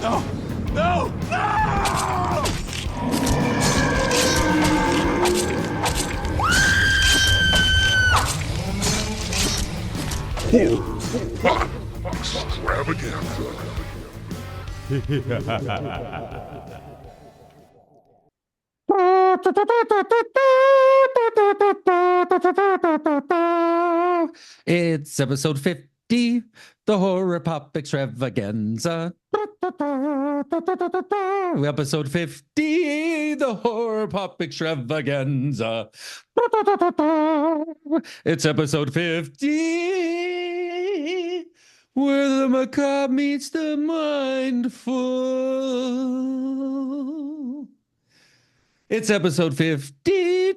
No! No! No! Extravaganza. It's episode 50, the horror pop extravaganza. Episode 50, the horror pop extravaganza. It's episode 50, where the macabre meets the mindful. It's episode 50,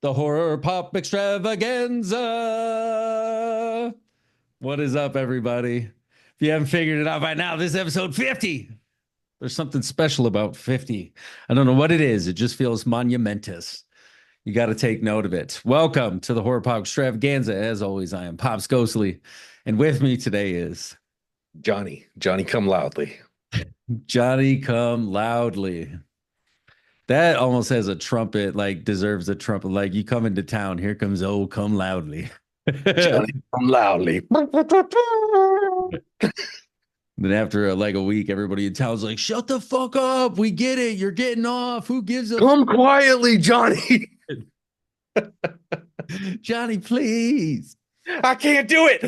the horror pop extravaganza. What is up, everybody? If you haven't figured it out by now, this is episode 50. There's something special about 50. I don't know what it is. It just feels monumentous. You got to take note of it. Welcome to the horror pop extravaganza. As always, I am Pops Ghostly, and with me today is Johnny come loudly. Johnny come loudly. That almost has a trumpet, like deserves a trumpet. Like you come into town, here comes oh come loudly. Johnny come loudly. Then after like a week, everybody in town's like, shut the fuck up. We get it. You're getting off. Who gives a Come quietly, Johnny. Johnny, please. I can't do it.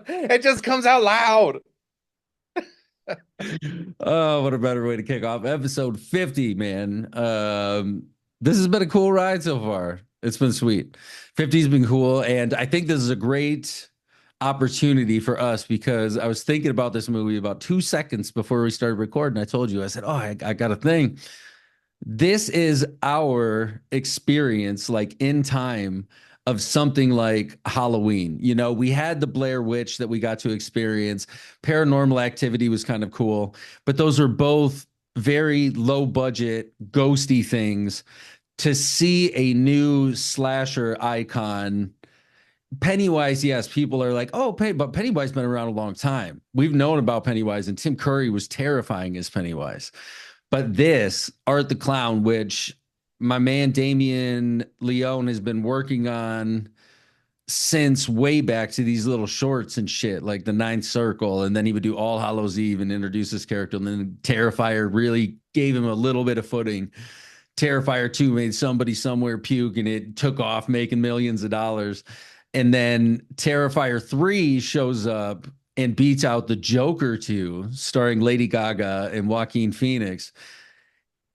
It just comes out loud. Oh, what a better way to kick off episode 50, man. This has been a cool ride so far. It's been sweet. 50's been cool, and I think this is a great opportunity for us because I was thinking about this movie about 2 seconds before we started recording. I told you, I said, I got a thing. This is our experience, like in time, of something like Halloween. You know, we had the Blair Witch that we got to experience. Paranormal Activity was kind of cool, but those are both very low budget, ghosty things. To see a new slasher icon, Pennywise, yes, people are like, oh, but Pennywise has been around a long time. We've known about Pennywise, and Tim Curry was terrifying as Pennywise. But this, Art the Clown, which my man Damien Leone has been working on since way back to these little shorts and shit, like the Ninth Circle, and then he would do All Hallows Eve and introduce this character, and then Terrifier really gave him a little bit of footing. Terrifier 2 made somebody somewhere puke, and it took off, making millions of dollars. And then Terrifier 3 shows up and beats out the Joker 2, starring Lady Gaga and Joaquin Phoenix.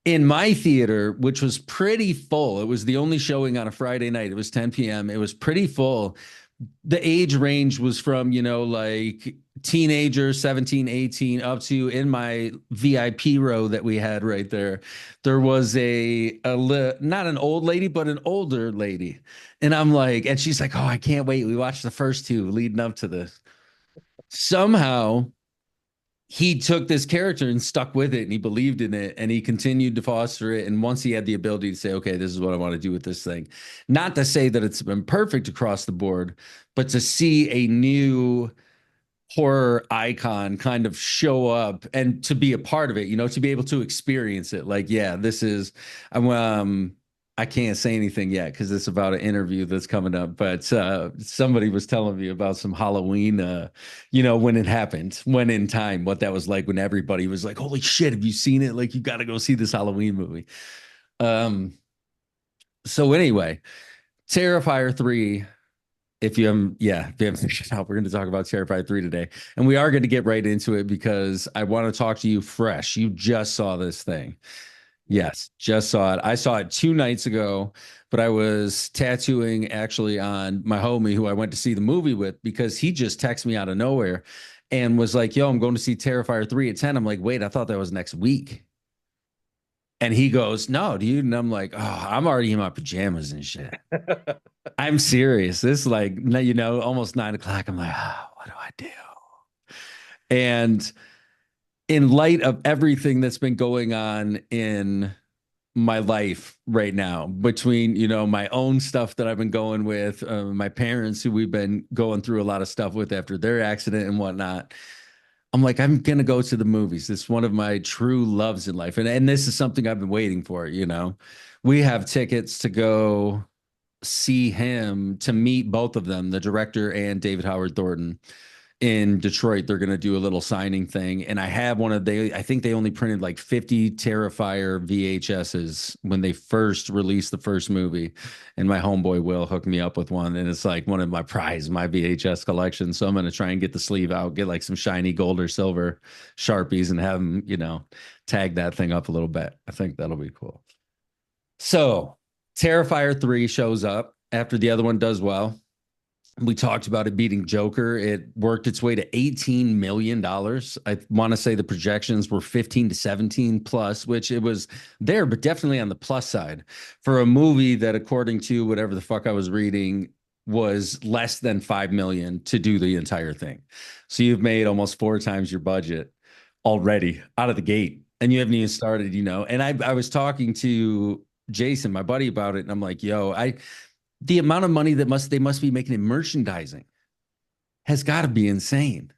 In my theater, which was pretty full, it was the only showing on a Friday night. It was 10 p.m. It was pretty full. The age range was from, like teenager, 17, 18, up to, in my VIP row that we had right there, there was not an old lady, but an older lady. And I'm like, and she's like, oh, I can't wait. We watched the first two leading up to this. Somehow he took this character and stuck with it, and he believed in it, and he continued to foster it. And once he had the ability to say, okay, this is what I want to do with this thing, not to say that it's been perfect across the board, but to see a new horror icon kind of show up and to be a part of it, to be able to experience it. Like, yeah, this is, I can't say anything yet because it's about an interview that's coming up. But somebody was telling me about some Halloween, when it happened, when in time, what that was like when everybody was like, holy shit, have you seen it? Like, you got to go see this Halloween movie. So anyway, Terrifier 3, if you haven't figured it out, we're going to talk about Terrifier 3 today. And we are going to get right into it because I want to talk to you fresh. You just saw this thing. Yes, just saw it. I saw it 2 nights ago, but I was tattooing actually on my homie who I went to see the movie with because he just texted me out of nowhere and was like, yo, I'm going to see Terrifier 3 at 10. I'm like, wait, I thought that was next week. And he goes, no, dude. And I'm like, oh, I'm already in my pajamas and shit. I'm serious. This is like, almost 9 o'clock. I'm like, what do I do? And in light of everything that's been going on in my life right now between, my own stuff that I've been going with, my parents who we've been going through a lot of stuff with after their accident and whatnot. I'm like, I'm gonna go to the movies. It's one of my true loves in life. And this is something I've been waiting for. We have tickets to go see him, to meet both of them, the director and David Howard Thornton, in Detroit. They're gonna do a little signing thing. And I have I think they only printed like 50 Terrifier VHSs when they first released the first movie. And my homeboy Will hooked me up with one. And it's like one of my my VHS collection. So I'm gonna try and get the sleeve out, get like some shiny gold or silver Sharpies and have them, tag that thing up a little bit. I think that'll be cool. So Terrifier 3 shows up after the other one does well. We talked about it beating Joker. It worked its way to $18 million. I want to say the projections were 15 to 17 plus, which it was there, but definitely on the plus side for a movie that, according to whatever the fuck I was reading, was less than 5 million to do the entire thing. So you've made almost 4 times your budget already out of the gate, and you haven't even started, And I was talking to Jason, my buddy, about it, and I'm like, yo, the amount of money that they must be making in merchandising has got to be insane.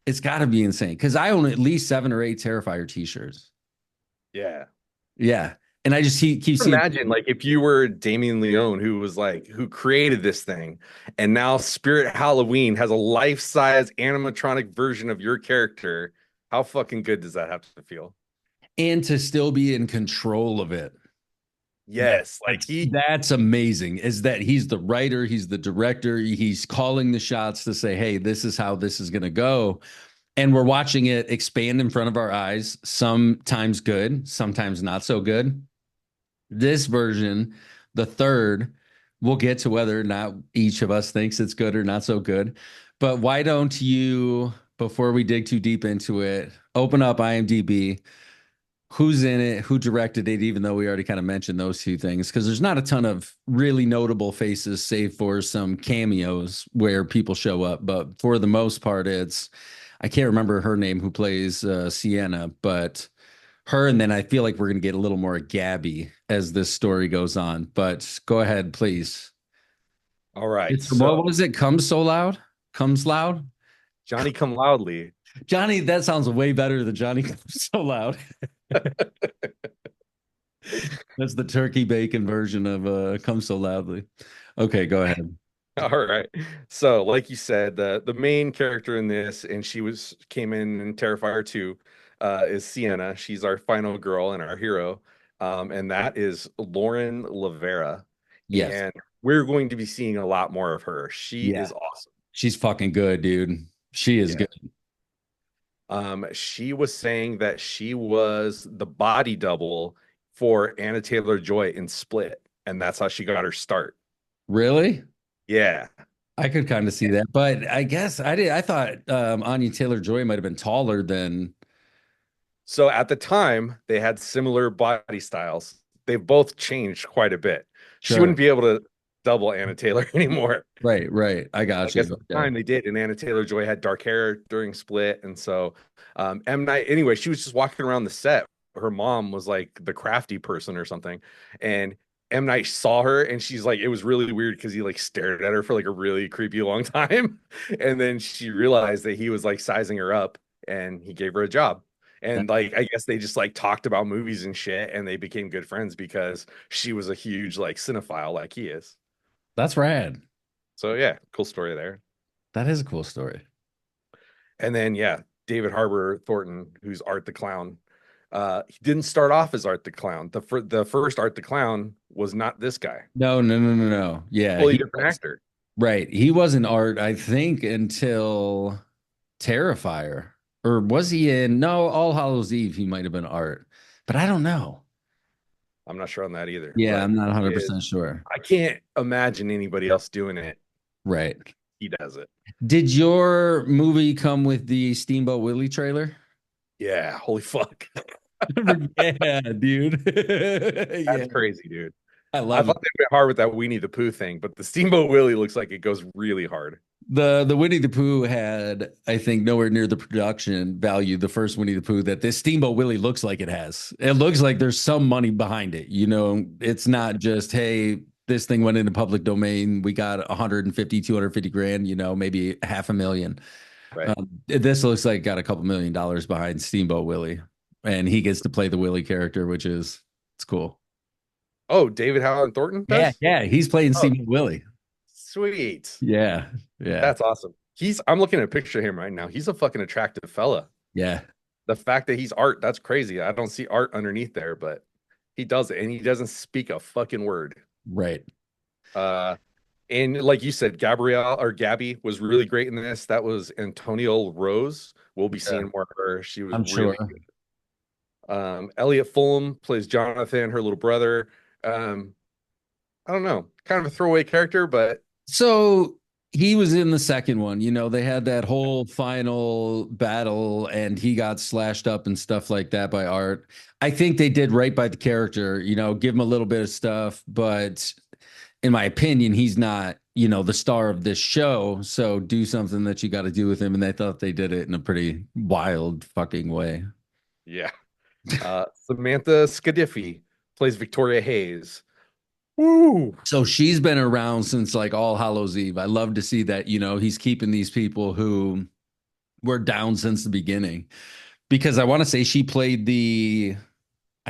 It's got to be insane because I own at least 7 or 8 Terrifier t-shirts. Yeah. Yeah. And I just keep seeing. Imagine like if you were Damien Leone, who created this thing, and now Spirit Halloween has a life-size animatronic version of your character. How fucking good does that have to feel? And to still be in control of it. Yes, that's amazing. Is that he's the writer, he's the director, he's calling the shots to say, hey, this is how this is going to go. And we're watching it expand in front of our eyes, sometimes good, sometimes not so good. This version, the third, we'll get to whether or not each of us thinks it's good or not so good. But why don't you, before we dig too deep into it, open up IMDb, who's in it, who directed it, even though we already kind of mentioned those 2 things, because there's not a ton of really notable faces, save for some cameos where people show up. But for the most part, I can't remember her name who plays Sienna, but her, and then I feel like we're going to get a little more Gabby as this story goes on. But go ahead, please. All right. What was it? Comes loud? Johnny Come Loudly. Johnny, that sounds way better than Johnny Comes So Loud. That's the turkey bacon version of Come So Loudly. Okay, go ahead. All right. So, like you said, the main character in this, and came in Terrifier 2, is Sienna. She's our final girl and our hero. And that is Lauren Lavera. Yes. And we're going to be seeing a lot more of her. She is awesome. She's fucking good, dude. She is good. She was saying that she was the body double for Anna Taylor-Joy in Split, and that's how she got her start. Really? Yeah. I could kind of see that, but I guess I thought Anya Taylor-Joy might have been taller than. So at the time, they had similar body styles. They've both changed quite a bit. Sure. She wouldn't be able to double Anna Taylor anymore. Right. I got you. At the time they did, and Anna Taylor-Joy had dark hair during Split, and so M. Night. Anyway, she was just walking around the set. Her mom was like the crafty person or something, and M. Night saw her, and she's like, it was really weird because he like stared at her for like a really creepy long time, and then she realized that he was like sizing her up, and he gave her a job. And like, I guess they just like talked about movies and shit, and they became good friends because she was a huge like cinephile like he is. That's rad. So yeah, cool story there. That is a cool story. And then David Harbour Thornton, who's Art the Clown. He didn't start off as Art the Clown. The first Art the Clown was not this guy. No. Yeah, Totally different actor. Right. He wasn't Art, I think, until Terrifier. Or was he in? No, All Hallows Eve. He might have been Art, but I don't know. I'm not sure on that either. Yeah, I'm not 100% sure. I can't imagine anybody else doing it. Right. He does it. Did your movie come with the Steamboat Willie trailer? Yeah. Holy fuck. Yeah, dude. That's crazy, dude. I thought they went hard with that Winnie the Pooh thing, but the Steamboat Willie looks like it goes really hard. The Winnie the Pooh had, I think, nowhere near the production value, the first Winnie the Pooh, that this Steamboat Willie looks like it has. It looks like there's some money behind it. It's not just, hey, this thing went into public domain. We got 150, 250 grand, maybe half a million. Right. This looks like got a couple $1 million behind Steamboat Willie. And he gets to play the Willie character, it's cool. Oh, David Howland Thornton Yeah, does? yeah. He's playing Oh, Steamboat Willie. sweet. Yeah, yeah, That's awesome. I'm looking at a picture of him right now. He's a fucking attractive fella. yeah. The fact that he's art, that's crazy. I don't see art underneath there, but he does it, and he doesn't speak a fucking word. Right. Uh, and like you said, Gabrielle or Gabby was really great in this. That was Antonio Rose. We'll be Yeah, seeing more of her. She was I'm really sure. good. Elliot Fulham plays Jonathan, her little brother. I don't know, kind of a throwaway character, but So he was in the second one. They had that whole final battle and he got slashed up and stuff like that by Art. I think they did right by the character, give him a little bit of stuff, but in my opinion, he's not, the star of this show. So do something that you got to do with him. And they thought they did it in a pretty wild fucking way. yeah. Samantha Scadiffi plays Victoria Hayes. Woo! So she's been around since like All Hallows Eve. I love to see that, he's keeping these people who were down since the beginning. Because I want to say I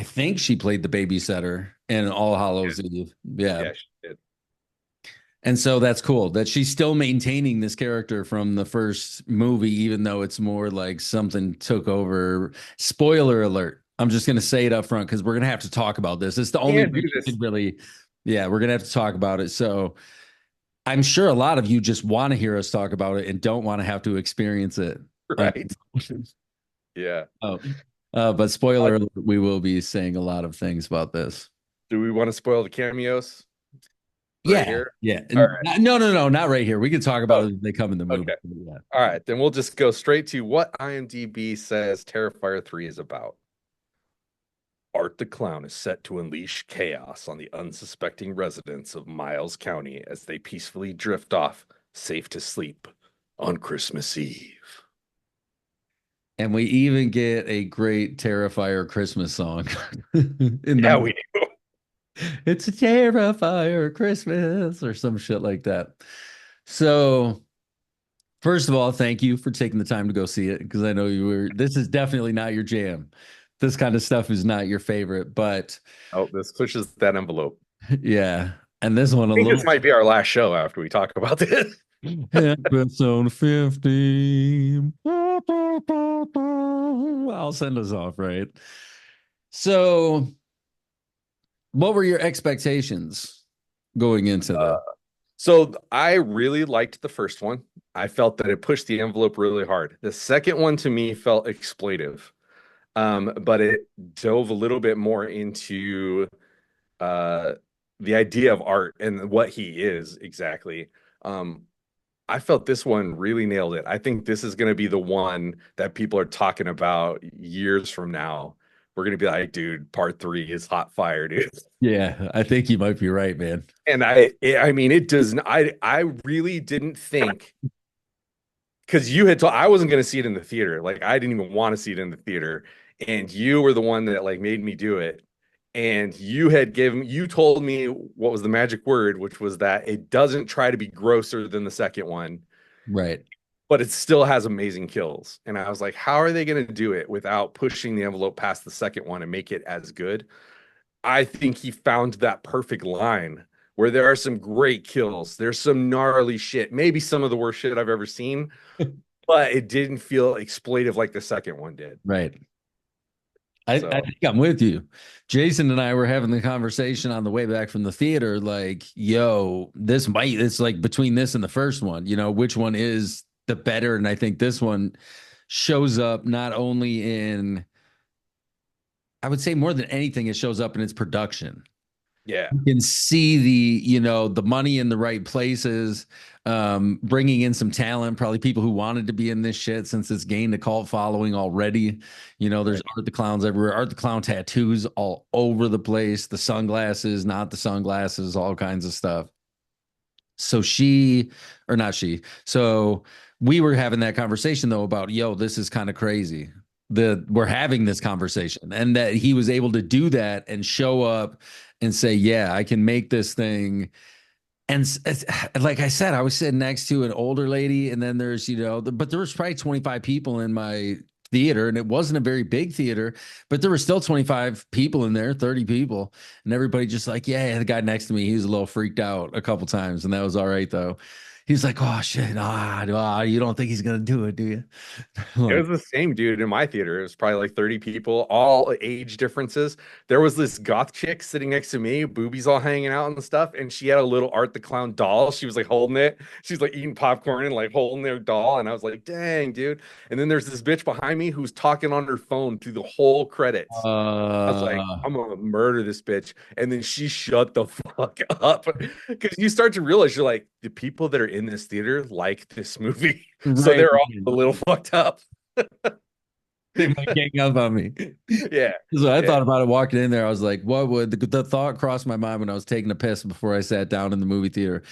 think she played the babysitter in All Hallows Eve. Yeah. Yeah, she did. And so that's cool that she's still maintaining this character from the first movie, even though it's more like something took over. Spoiler alert. I'm just going to say it up front because we're going to have to talk about this. It's the only Can't way do you this. could really, yeah, we're going to have to talk about it. So I'm sure a lot of you just want to hear us talk about it and don't want to have to experience it. Right. Yeah. Oh, but spoiler alert, we will be saying a lot of things about this. Do we want to spoil the cameos? Yeah, Here? yeah. All right. No, not right here. We can talk about Oh, it if they come in the movie. okay. Yeah. All right. Then we'll just go straight to what IMDb says Terrifier 3 is about. Art the Clown is set to unleash chaos on the unsuspecting residents of Miles County as they peacefully drift off, safe to sleep, on Christmas Eve. And we even get a great Terrifier Christmas song. Yeah, we do. It's a Terrifier Christmas or some shit like that. So, first of all, thank you for taking the time to go see it because I know this is definitely not your jam. This kind of stuff is not your favorite, but Oh, this pushes that envelope. yeah. And this one I think this might be our last show after we talk about this. episode 50. I'll send us off, right? So, what were your expectations going into this? So I really liked the first one. I felt that it pushed the envelope really hard. The second one to me felt exploitive, but it dove a little bit more into the idea of art and what he is exactly. I felt this one really nailed it. I think this is going to be the one that people are talking about years from now. We're going to be like, dude, part 3 is hot fire, dude. Yeah, I think you might be right, man. And I mean, it does not, I really didn't think, because you had told I wasn't going to see it in the theater. Like, I didn't even want to see it in the theater. And you were the one that like made me do it. And you told me what was the magic word, which was that it doesn't try to be grosser than the second one, Right. but it still has amazing kills. And I was like, how are they going to do it without pushing the envelope past the second one and make it as good? I think he found that perfect line where there are some great kills. There's some gnarly shit, maybe some of the worst shit I've ever seen, but it didn't feel exploitive like the second one did. Right. I think I'm with you. Jason and I were having the conversation on the way back from the theater, like, yo, it's like between this and the first one, which one is the better? And I think this one shows up not only in, I would say more than anything, it shows up in its production. Yeah. You can see the money in the right places, bringing in some talent, probably people who wanted to be in this shit since it's gained a cult following already. There's Art the Clowns everywhere, Art the Clown tattoos all over the place, the sunglasses, not the sunglasses, all kinds of stuff. So she, or not she, so we were having that conversation though about, yo, this is kind of crazy. We're having this conversation, and that he was able to do that and show up and say, yeah, I can make this thing. And like I said, I was sitting next to an older lady, and then there's, but there was probably 25 people in my theater, and it wasn't a very big theater, but there were still 25 people in there, 30 people, and everybody just like, yeah, the guy next to me, he was a little freaked out a couple times, and that was all right though. He's like, oh shit, you don't think he's gonna do it, do you? It Like, was the same dude in my theater. It was probably like 30 people, all age differences. There was this goth chick sitting next to me, boobies all hanging out and stuff, and she had a little Art the Clown doll. She was like holding it. She's like eating popcorn and like holding their doll. And I was like, dang, dude. And then there's this bitch behind me who's talking on her phone through the whole credits. I was like, uh, I'm gonna murder this bitch. And then she shut the fuck up. Because you start to realize you're like, the people that are in this theater like this movie. So right. they're all a little fucked up. They might gang up on me. Yeah. So I Yeah. thought about it walking in there. I was like, what would the thought crossed my mind when I was taking a piss before I sat down in the movie theater?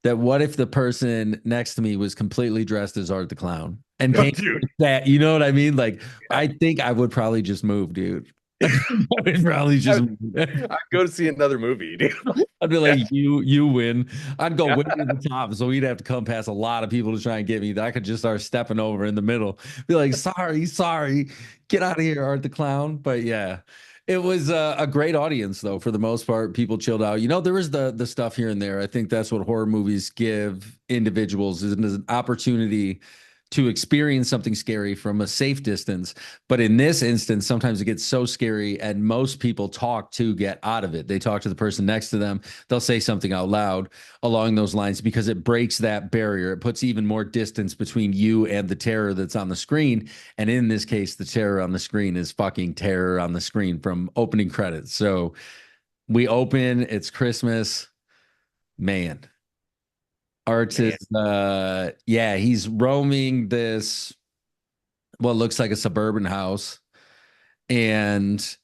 That what if the person next to me was completely dressed as Art the Clown and Oh, came dude. that, you know what I mean? Like, Yeah. I think I would probably just move, dude. I would probably just move. I'd go to see another movie, dude. I'd be Yeah. like, you win. I'd go Yeah. way to the top. So we'd have to come past a lot of people to try and get me. I could just start stepping over in the middle. Be like, sorry. Get out of here, Art the Clown. But yeah, it was a great audience though, for the most part. People chilled out. There was the stuff here and there. I think that's what horror movies give individuals, is an opportunity to experience something scary from a safe distance. But in this instance, sometimes it gets so scary, and most people talk to get out of it. They talk to the person next to them. They'll say something out loud along those lines because it breaks that barrier. It puts even more distance between you and the terror that's on the screen. And in this case, the terror on the screen is fucking terror on the screen from opening credits. So we open, it's Christmas. Man, Art Man. is yeah, he's roaming this what looks like a suburban house, and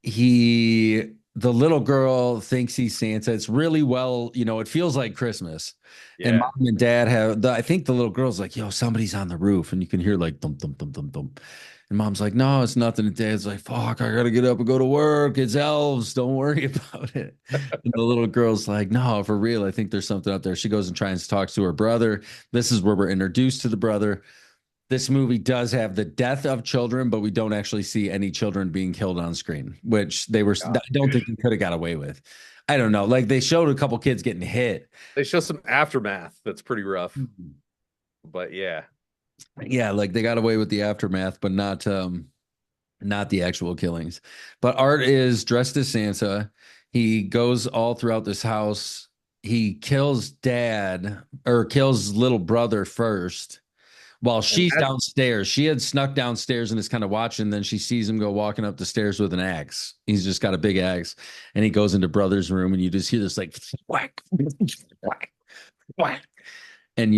the little girl thinks he's Santa. It's really well, it feels like Christmas. And Yeah. mom and dad I think the little girl's like, yo, somebody's on the roof, and you can hear like thump thump thump thump thump. And mom's like, no, it's nothing. And dad's like, fuck, I gotta get up and go to work. It's elves. Don't worry about it. And the little girl's like, no, for real. I think there's something out there. She goes and tries to talk to her brother. This is where we're introduced to the brother. This movie does have the death of children, but we don't actually see any children being killed on screen, which I don't think they could have got away with. I don't know. Like, they showed a couple kids getting hit. They show some aftermath that's pretty rough. But yeah. Yeah, like they got away with the aftermath, but not the actual killings. But Art is dressed as Santa. He goes all throughout this house. He kills dad, or kills little brother first while And she's downstairs. She had snuck downstairs and is kind of watching. Then she sees him go walking up the stairs with an axe. He's just got a big axe, and he goes into brother's room, and you just hear this like whack, whack, whack. And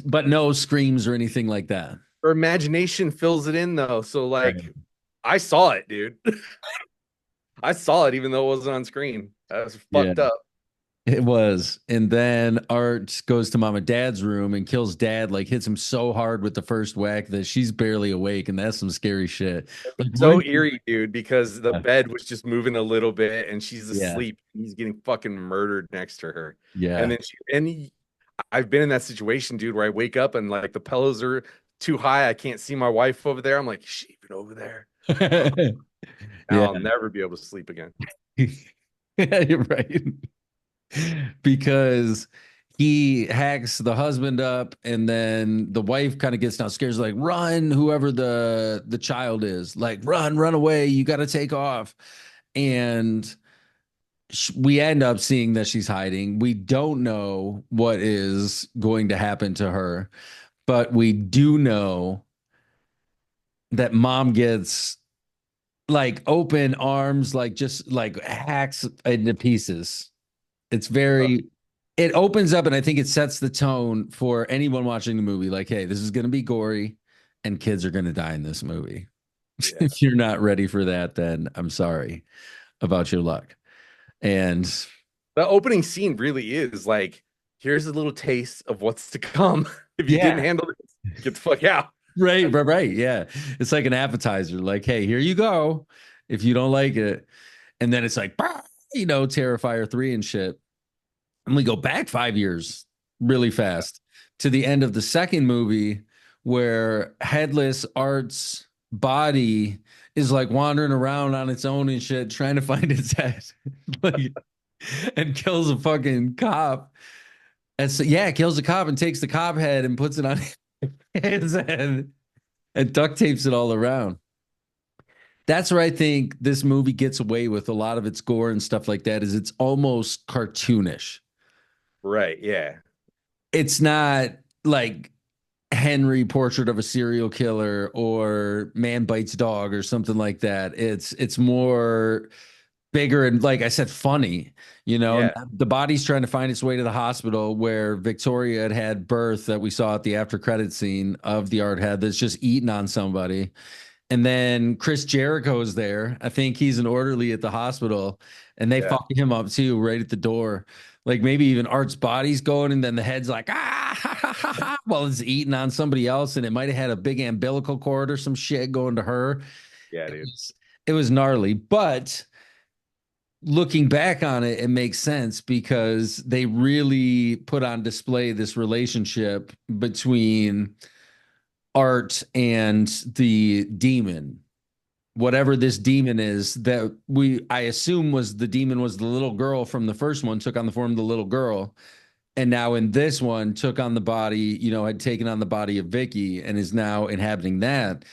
but no screams or anything like that. her imagination fills it in though. So like Right. I saw it, dude. I saw it even though it wasn't on screen. That was fucked Yeah. up. It was. And then Art goes to mom and dad's room and kills dad, like hits him so hard with the first whack that she's barely awake. And that's some scary shit. Like, So eerie, dude, because the yeah. bed was just moving a little bit and she's Yeah. asleep. He's getting fucking murdered next to her. Yeah. And then I've been in that situation, dude, where I wake up and like the pillows are too high. I can't see my wife over there. I'm like, is she even over there? Now Yeah. I'll never be able to sleep again. Yeah, you're right. Because he hacks the husband up, and then the wife kind of gets downstairs, like, run, whoever the child is, like, run away, you got to take off. And we end up seeing that she's hiding. We don't know what is going to happen to her, but we do know that mom gets like open arms, like just like hacks into pieces. It's very, it opens up, and I think it sets the tone for anyone watching the movie. Like, hey, this is going to be gory, and kids are going to die in this movie. Yeah. If you're not ready for that, then I'm sorry about your luck. And The opening scene really is like here's a little taste of what's to come. If you didn't Yeah. handle this, get the fuck out. Right. Yeah. It's like an appetizer. Like, hey, here you go. If you don't like it. And then it's like, bah, Terrifier 3 and shit. And we go back 5 years really fast to the end of the second movie where Headless Art's body is like wandering around on its own and shit, trying to find its head. Like, and kills a fucking cop. And so, yeah, kills a cop and takes the cop head and puts it on his head and duct tapes it all around. That's where I think this movie gets away with a lot of its gore and stuff like that, is it's almost cartoonish. Right. Yeah. It's not like Henry Portrait of a Serial Killer or Man Bites Dog or something like that. It's more bigger and, like I said, funny. Yeah. The body's trying to find its way to the hospital where Victoria had birth, that we saw at the after credit scene of the art head that's just eating on somebody. And then Chris Jericho's there. I think he's an orderly at the hospital, and they Yeah. fuck him up too, right at the door. Like maybe even Art's body's going, and then the head's like, while it's eating on somebody else, and it might have had a big umbilical cord or some shit going to her. Yeah, It dude. was, it was gnarly, but looking back on it, it makes sense because they really put on display this relationship between Art and the demon, whatever this demon is, that I assume was the demon, was the little girl from the first one, took on the form of the little girl, and now in this one took on the body, had taken on the body of Vicky and is now inhabiting that.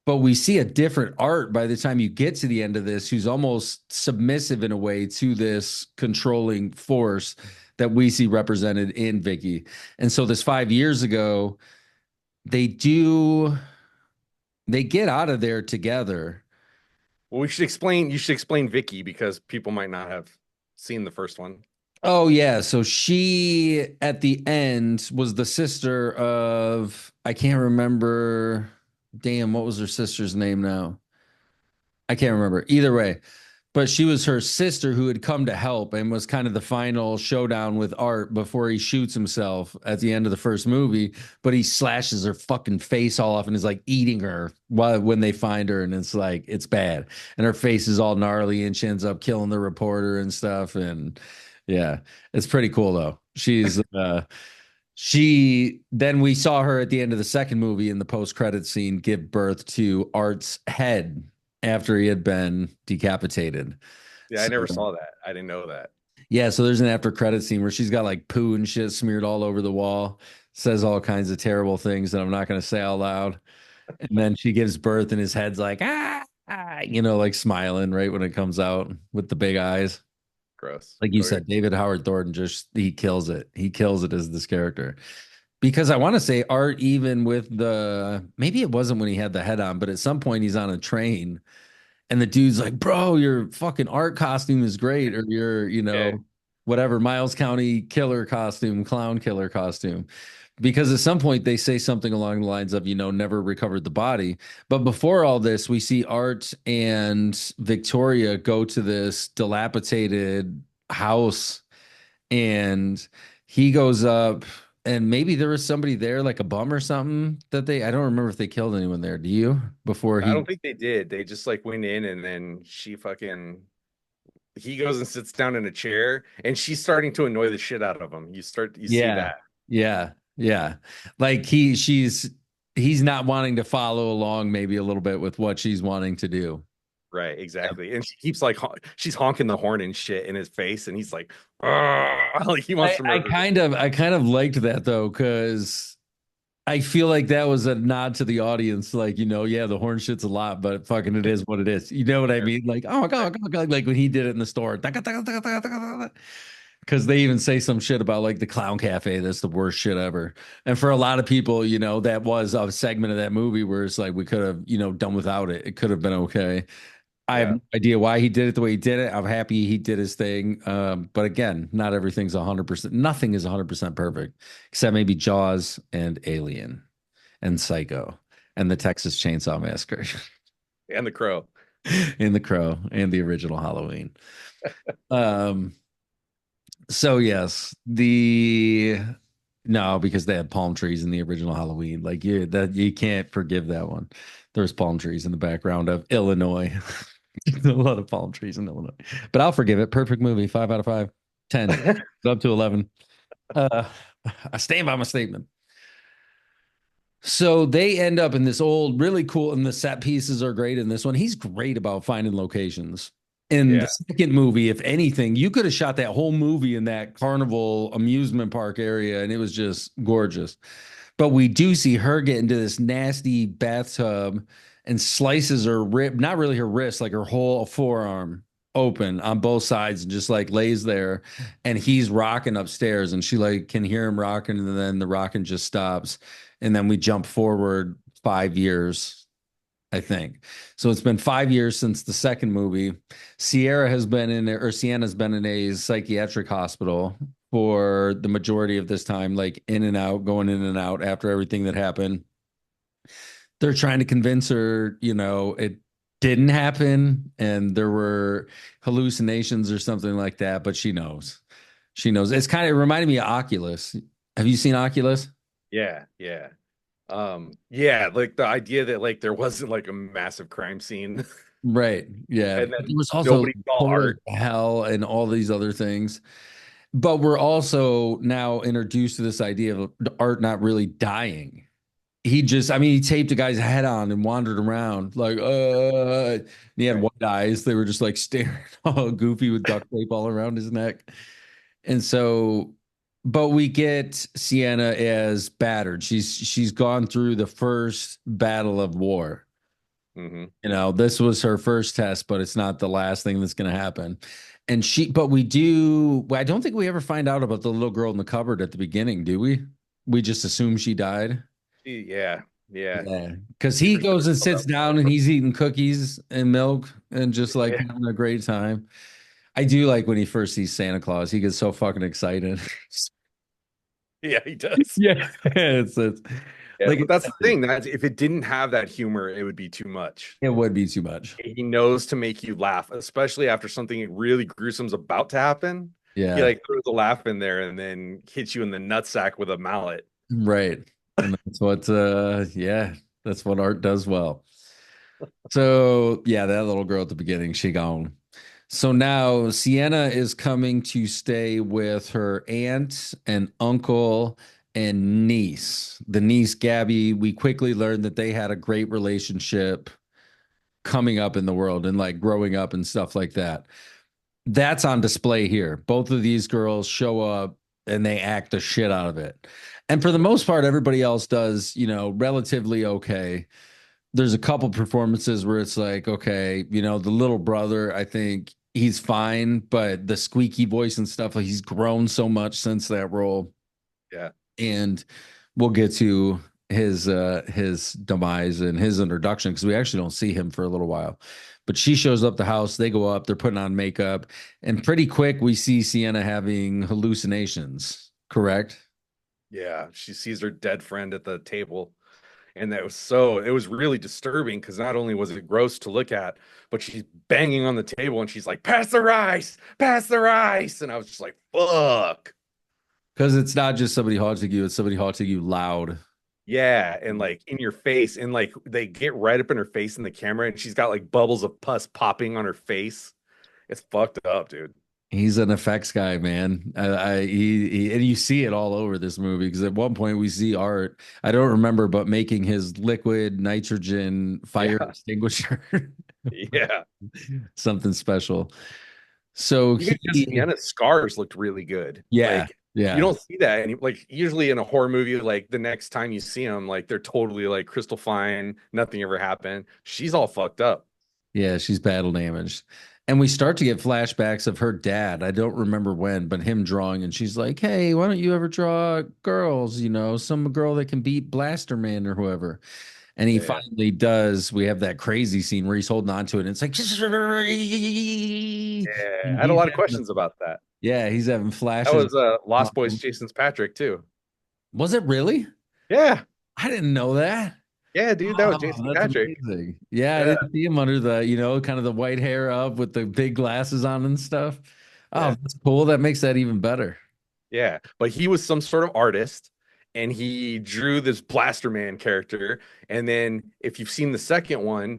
But we see a different Art by the time you get to the end of this, who's almost submissive in a way to this controlling force that we see represented in Vicky. And so this 5 years ago, they do they get out of there together. Well, we should explain. You should explain Vicky because people might not have seen the first one. Oh yeah, so she at the end was the sister of, I can't remember, damn, what was her sister's name now? I can't remember. Either way, but she was her sister who had come to help and was kind of the final showdown with Art before he shoots himself at the end of the first movie. But he slashes her fucking face all off and is like eating her when they find her, and it's like it's bad. And her face is all gnarly, and she ends up killing the reporter and stuff. And yeah, it's pretty cool though. She then, we saw her at the end of the second movie in the post-credit scene give birth to Art's head after he had been decapitated. Yeah, I So never saw that. I didn't know that. yeah, so there's an after credit scene where she's got like poo and shit smeared all over the wall, says all kinds of terrible things that I'm not going to say out loud. And then she gives birth and his head's like, like smiling right when it comes out with the big eyes. Gross. Like you Okay. said, David Howard Thornton he kills it. He kills it as this character. Because I want to say Art, even with maybe it wasn't when he had the head on, but at some point he's on a train and the dude's like, bro, your fucking Art costume is great. Or your, Yeah. whatever, Miles County killer costume, clown killer costume. Because at some point they say something along the lines of, never recovered the body. But before all this, we see Art and Victoria go to this dilapidated house, and he goes up, and maybe there was somebody there, like a bum or something, I don't remember if they killed anyone there. Do you? Before I he, don't think they did. They just like went in and then he goes and sits down in a chair and she's starting to annoy the shit out of him. You see yeah, that. yeah. Like he's not wanting to follow along maybe a little bit with what she's wanting to do. Right, exactly. And she keeps like she's honking the horn and shit in his face, and he's like, "Argh!" Like he wants I, to I murder her. kind of I kind of liked that though, because I feel like that was a nod to the audience, like, yeah, the horn shit's a lot, but fucking it is what it is. You know what I mean? Like, oh my God, oh my God, like when he did it in the store. Because they even say some shit about like the clown cafe, that's the worst shit ever. And for a lot of people, that was a segment of that movie where it's like we could have, done without it. It could have been okay. I have Yeah, no idea why he did it the way he did it. I'm happy he did his thing. But again, not everything's 100%. Nothing is 100% perfect, except maybe Jaws and Alien and Psycho and the Texas Chainsaw Massacre and the crow. and The Crow and the original Halloween. Um, So yes, the no, because they had palm trees in the original Halloween. Like you can't forgive that one. There's palm trees in the background of Illinois. A lot of palm trees in Illinois. But I'll forgive it. Perfect movie. 5 out of 5. 10. Up to 11. Uh I stand by my statement. So they end up in this old, really cool, and the set pieces are great in this one. He's great about finding locations. In the Yeah. second movie, if anything, you could have shot that whole movie in that carnival amusement park area, and it was just gorgeous. But we do see her get into this nasty bathtub and slices her rib, not really her wrist, like her whole forearm open on both sides and just like lays there. And he's rocking upstairs and she like can hear him rocking. And then the rocking just stops. And then we jump forward 5 years, I think. So it's been 5 years since the second movie. Sienna's been in a psychiatric hospital for the majority of this time, like in and out, going in and out after everything that happened. They're trying to convince her, it didn't happen and there were hallucinations or something like that, but she knows. She knows. It's kind of reminded me of Oculus. Have you seen Oculus? Yeah, yeah. Yeah, like the idea that like there wasn't like a massive crime scene Right. Yeah. and But then there was also nobody saw total art. hell and all these other things. But we're also now introduced to this idea of art not really dying. He taped a guy's head on and wandered around like, and he had Right. white eyes. They were just like staring all goofy with duct tape all around his neck. And so, but we get Sienna as battered. She's gone through the first battle of war. Hmm. This was her first test, but it's not the last thing that's going to happen. But we do, I don't think we ever find out about the little girl in the cupboard at the beginning, do we? We just assume she died. Yeah, yeah. Yeah. Because he goes and sits down and he's eating cookies and milk and just like Yeah, having a great time. I do like when he first sees Santa Claus, he gets so fucking excited. yeah, he does. Yeah. It's Yeah, like but that's the thing. That if it didn't have that humor, it would be too much. it would be too much. He knows to make you laugh, especially after something really gruesome's about to happen. He Yeah. like throws a laugh in there and then hits you in the nutsack with a mallet. Right. And that's what art does well. So yeah, that little girl at the beginning, she gone. So now Sienna is coming to stay with her aunt and uncle and niece. The niece, Gabby, we quickly learned that they had a great relationship coming up in the world and like growing up and stuff like that. That's on display here. Both of these girls show up and they act the shit out of it. And for the most part, everybody else does, relatively okay. There's a couple performances where it's like, okay, the little brother, I think he's fine, but the squeaky voice and stuff, like he's grown so much since that role. Yeah. And we'll get to his demise and his introduction because we actually don't see him for a little while. But she shows up the house, they go up, they're putting on makeup, and pretty quick we see Sienna having hallucinations, correct? Yeah. She sees her dead friend at the table. And it was really disturbing because not only was it gross to look at, but she's banging on the table and she's like, pass the rice, pass the rice. And I was just like, fuck. Because it's not just somebody haunting you, it's somebody haunting you loud. Yeah. And like in your face. And like they get right up in her face in the camera and she's got like bubbles of pus popping on her face. It's fucked up, dude. He's an effects guy, man. And you see it all over this movie because at one point we see Art. I don't remember, but making his liquid nitrogen fire Yeah. extinguisher, Yeah. something special. So Even just Sienna's scars looked really good. yeah, Like you yeah, don't see that any like usually in a horror movie, like the next time you see them, like they're totally like crystal fine, nothing ever happened. She's all fucked up. yeah. She's battle damaged, and we start to get flashbacks of her dad. I don't remember when, but him drawing, and she's like, "Hey, why don't you ever draw girls? Some girl that can beat Blaster Man or whoever." And he Yeah. finally does. We have that crazy scene where he's holding on to it, and it's like, Yeah. and I had a lot of questions about that. yeah, he's having That flashes. was Lost Boys Jason's Patrick too. Was it really? Yeah. I didn't know that. Yeah, dude, that was Oh, Jason that's Patrick. amazing. Yeah, I Yeah. didn't see him under the, kind of the white hair up with the big glasses on and stuff. Oh, that's cool. That makes that even better. Yeah, but he was some sort of artist and he drew this Blaster Man character. And then if you've seen the second one,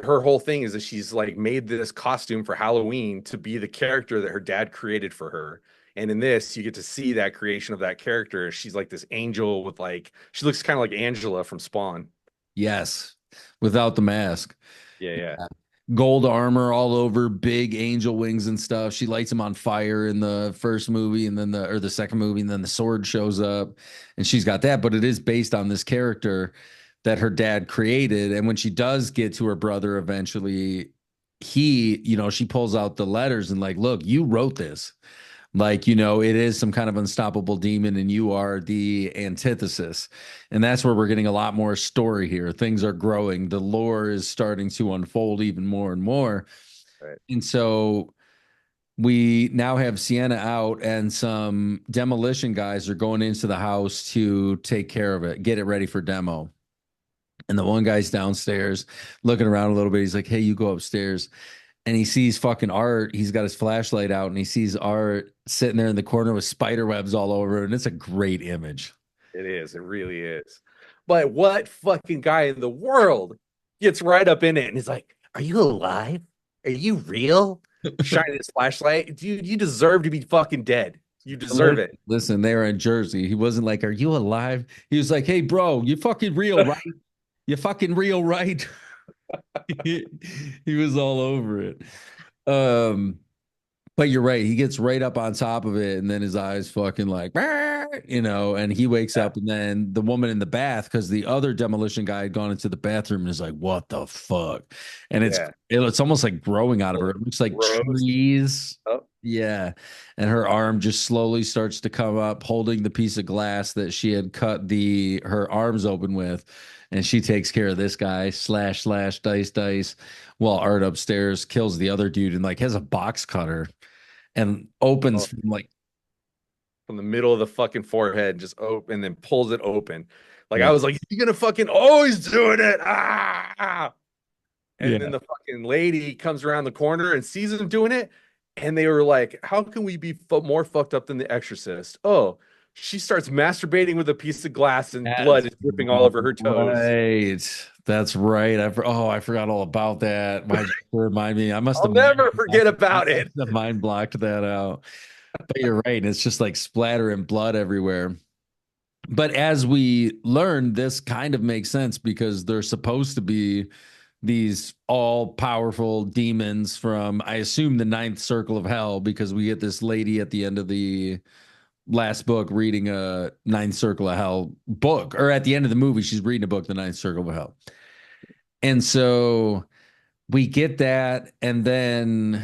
her whole thing is that she's like made this costume for Halloween to be the character that her dad created for her. And in this, you get to see that creation of that character. She's like this angel with like she looks kind of like Angela from Spawn. Yes, without the mask. Yeah, yeah. Gold armor all over, big angel wings and stuff. She lights him on fire in the first movie, and then the second movie, and then the sword shows up, and she's got that. But it is based on this character that her dad created. And when she does get to her brother eventually, she pulls out the letters and like, look, you wrote this. Like, it is some kind of unstoppable demon, and you are the antithesis. And that's where we're getting a lot more story here. Things are growing. The lore is starting to unfold even more and more. Right. And so we now have Sienna out, and some demolition guys are going into the house to take care of it, get it ready for demo. And the one guy's downstairs looking around a little bit. He's like, hey, you go upstairs. And he sees fucking Art. He's got his flashlight out, and he sees Art sitting there in the corner with spider webs all over. And it's a great image. It is. It really is. But what fucking guy in the world gets right up in it and is like, "Are you alive? Are you real?" Shining his flashlight. Dude, you deserve to be fucking dead. You deserve it. Listen, they were in Jersey. He wasn't like, are you alive? He was like, hey, bro, you fucking real, right? You fucking real, right? he was all over it. But you're right. He gets right up on top of it, and then his eyes fucking like, and he wakes up, and then the woman in the bath, because the other demolition guy had gone into the bathroom and is like, what the fuck? And it's almost like growing out of her. It looks like trees. Oh. Yeah. And her arm just slowly starts to come up, holding the piece of glass that she had cut her arms open with. And she takes care of this guy, slash, dice, while Art upstairs kills the other dude and like has a box cutter and opens from the middle of the fucking forehead, just open and then pulls it open. Like Yeah. I was like, he's gonna fucking he's doing it. Ah. And then the fucking lady comes around the corner and sees him doing it. And they were like, how can we be more fucked up than the Exorcist? Oh, she starts masturbating with a piece of glass and blood is dripping all over her toes. Right. That's right. I forgot all about that. Why'd you remind me? I'll never forget about it. The mind blocked that out. But you're right. It's just like splatter and blood everywhere. But as we learn, this kind of makes sense because they're supposed to be these all-powerful demons from, I assume, the ninth circle of hell, because we get this lady at the end of the last book reading a ninth circle of hell book, or at the end of the movie, she's reading a book, the ninth circle of hell. And so we get that. And then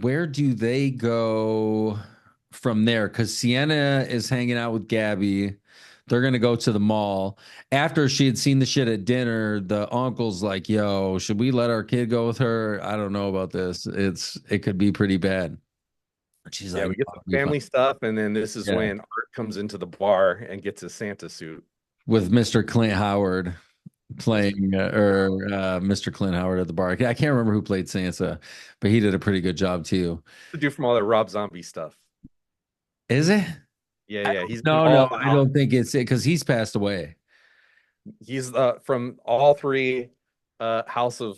where do they go from there? Because Sienna is hanging out with Gabby. They're going to go to the mall. After she had seen the shit at dinner, the uncle's like, yo, should we let our kid go with her? I don't know about this. It could be pretty bad. She's like, we get the family stuff. And then this is when Art comes into the bar and gets his Santa suit. With Mr. Clint Howard playing, Mr. Clint Howard at the bar. I can't remember who played Santa, but he did a pretty good job too. The dude from all that Rob Zombie stuff. Is it? Yeah. He's no, I don't think it's it because he's passed away. He's from all three House of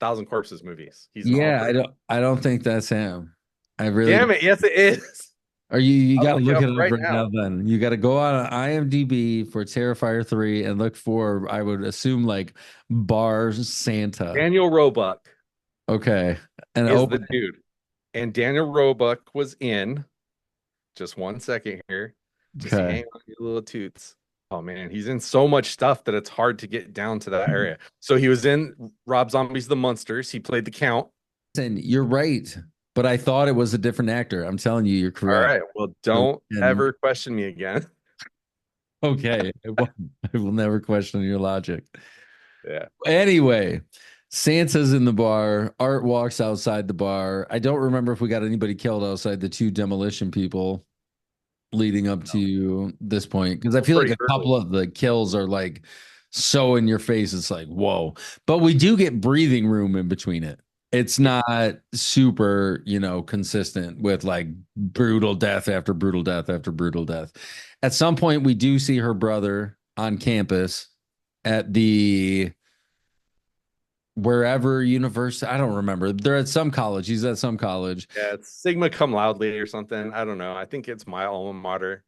Thousand Corpses movies. He's I don't think that's him. I really damn it. Yes, it is. Are you got to look at it right now then. You got to go on IMDb for Terrifier 3 and look for, I would assume, like Bar Santa. Daniel Roebuck. Okay. And is the dude. And Daniel Roebuck was in, just 1 second here. Just hang on your little toots. Oh man, he's in so much stuff that it's hard to get down to that area. So he was in Rob Zombie's The Munsters. He played the Count. And you're right. But I thought it was a different actor. I'm telling you, you're correct. All right. Well, don't ever question me again. Okay. I will never question your logic. Yeah. Anyway, Santa's in the bar. Art walks outside the bar. I don't remember if we got anybody killed outside the two demolition people leading up to this point. Because I feel like a couple of the kills are like so in your face. It's like, whoa. But we do get breathing room in between it. It's not super, consistent with like brutal death after brutal death after brutal death. At some point, we do see her brother on campus at the wherever university. I don't remember. They're at some college. He's at some college. Yeah, it's Sigma Cum Loudly or something. I don't know. I think it's my alma mater.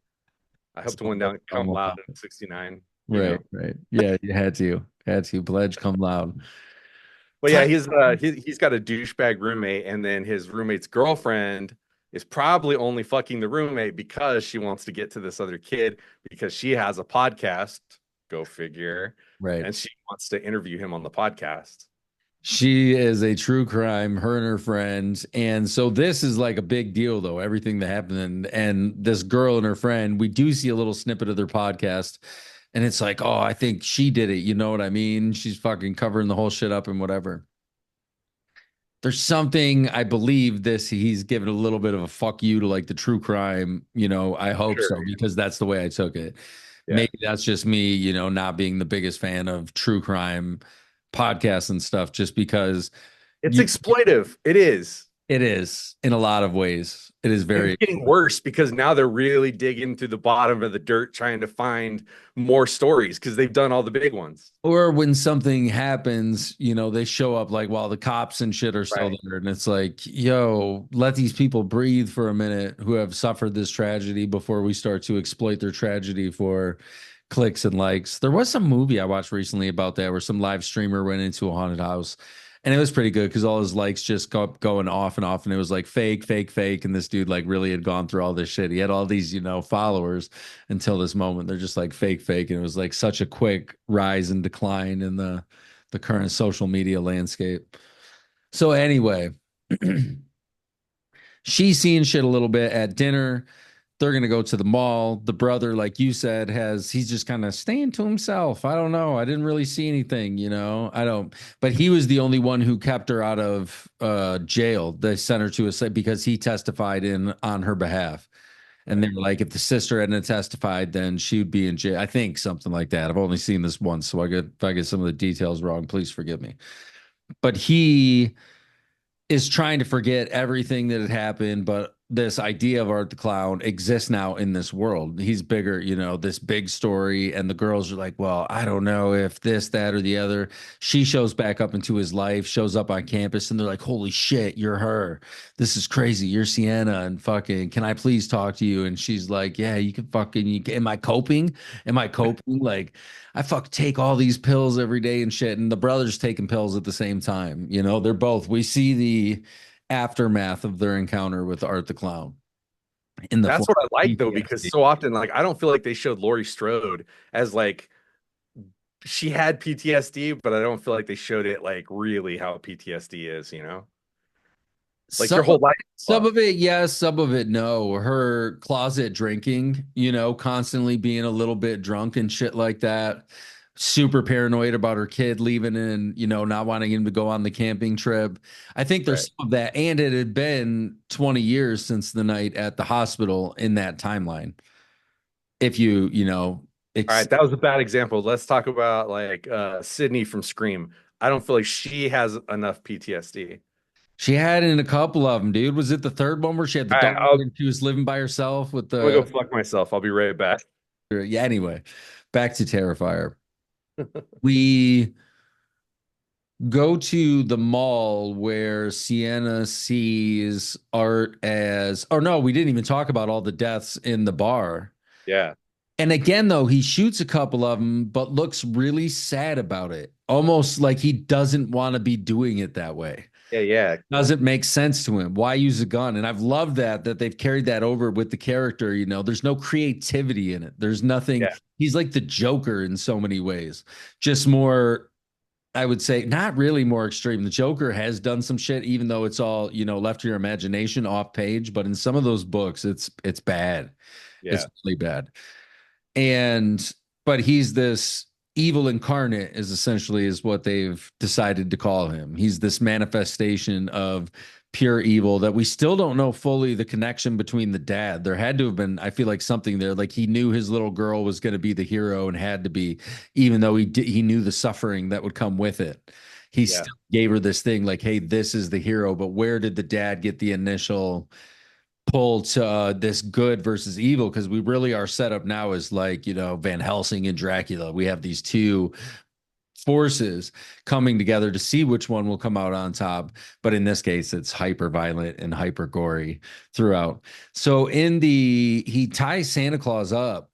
I hope to win down Cum Loud in 69, you Right, know. right. Yeah, you had to pledge come loud. But yeah, he's got a douchebag roommate, and then his roommate's girlfriend is probably only fucking the roommate because she wants to get to this other kid because she has a podcast. Go figure. Right. And she wants to interview him on the podcast. She is a true crime, her and her friend. And so this is like a big deal, though, everything that happened. And this girl and her friend, we do see a little snippet of their podcast. And it's like, oh, I think she did it. You know what I mean? She's fucking covering the whole shit up and whatever. There's something, I believe he's given a little bit of a fuck you to like the true crime. I hope Sure. so, because that's the way I took it. Yeah. Maybe that's just me, not being the biggest fan of true crime podcasts and stuff, just because It's exploitive. It is. it is in a lot of ways. It is And very it's getting worse because now they're really digging to the bottom of the dirt trying to find more stories because they've done all the big ones. or when something happens, they show up like while the cops and shit are still Right. there. And it's like, yo, let these people breathe for a minute who have suffered this tragedy before we start to exploit their tragedy for clicks and likes. There was some movie I watched recently about that where some live streamer went into a haunted house. And it was pretty good because all his likes just kept going off and off. And it was like fake, fake, fake. And this dude like really had gone through all this shit. He had all these, followers until this moment. They're just like fake, fake. And it was like such a quick rise and decline in the current social media landscape. So anyway, she's seeing shit a little bit at dinner. They're gonna go to the mall. The brother, like you said, he's just kind of staying to himself. I don't know. I didn't really see anything, I don't. But he was the only one who kept her out of jail. They sent her to a site because he testified in on her behalf. And they're like, if the sister hadn't testified, then she would be in jail. I think something like that. I've only seen this once, so if I get some of the details wrong, please forgive me. But he is trying to forget everything that had happened, but this idea of Art the Clown exists now in this world. He's bigger, this big story. And the girls are like, well, I don't know if this, that, or the other. She shows back up into his life, shows up on campus, and they're like, holy shit, you're her. This is crazy. You're Sienna, and fucking, can I please talk to you? And she's like, yeah, you can fucking, am I coping? Am I coping? Like, I take all these pills every day and shit. And the brother's taking pills at the same time. They're both, we see the aftermath of their encounter with Art the Clown. That's what I like though, PTSD. because so often, like, I don't feel like they showed Laurie Strode as like she had PTSD, but I don't feel like they showed it like really how PTSD is, like your whole life. Some of it, yes, some of it, no. Her closet drinking, constantly being a little bit drunk and shit like that. Super paranoid about her kid leaving and, not wanting him to go on the camping trip. I think there's some of that. And it had been 20 years since the night at the hospital in that timeline. If all right, that was a bad example. Let's talk about like Sydney from Scream. I don't feel like she has enough PTSD. She had in a couple of them, dude. Was it the third one where she had the dog and she was living by herself with the? I'm gonna go fuck myself. I'll be right back. Yeah. Anyway, back to Terrifier. We go to the mall where Sienna sees Art as. Oh no, we didn't even talk about all the deaths in the bar. Yeah. And again, though, he shoots a couple of them, but looks really sad about it. Almost like he doesn't want to be doing it that way. Yeah. Doesn't make sense to him. Why use a gun? And I've loved that they've carried that over with the character. There's no creativity in it. There's nothing. Yeah. He's like the Joker in so many ways. Just more, I would say, not really more extreme. The Joker has done some shit, even though it's all, left to your imagination off page. But in some of those books, it's bad. Yeah. It's really bad. But he's this evil incarnate is what they've decided to call him. He's this manifestation of pure evil that we still don't know fully the connection between the dad. There had to have been, I feel like, something there. Like he knew his little girl was going to be the hero and had to be, even though he knew the suffering that would come with it. he Yeah. still gave her this thing like, hey, this is the hero. But where did the dad get the initial pull to this good versus evil? Because we really are set up now as like, Van Helsing and Dracula. We have these two forces coming together to see which one will come out on top. But in this case, it's hyper violent and hyper gory throughout. So he ties Santa Claus up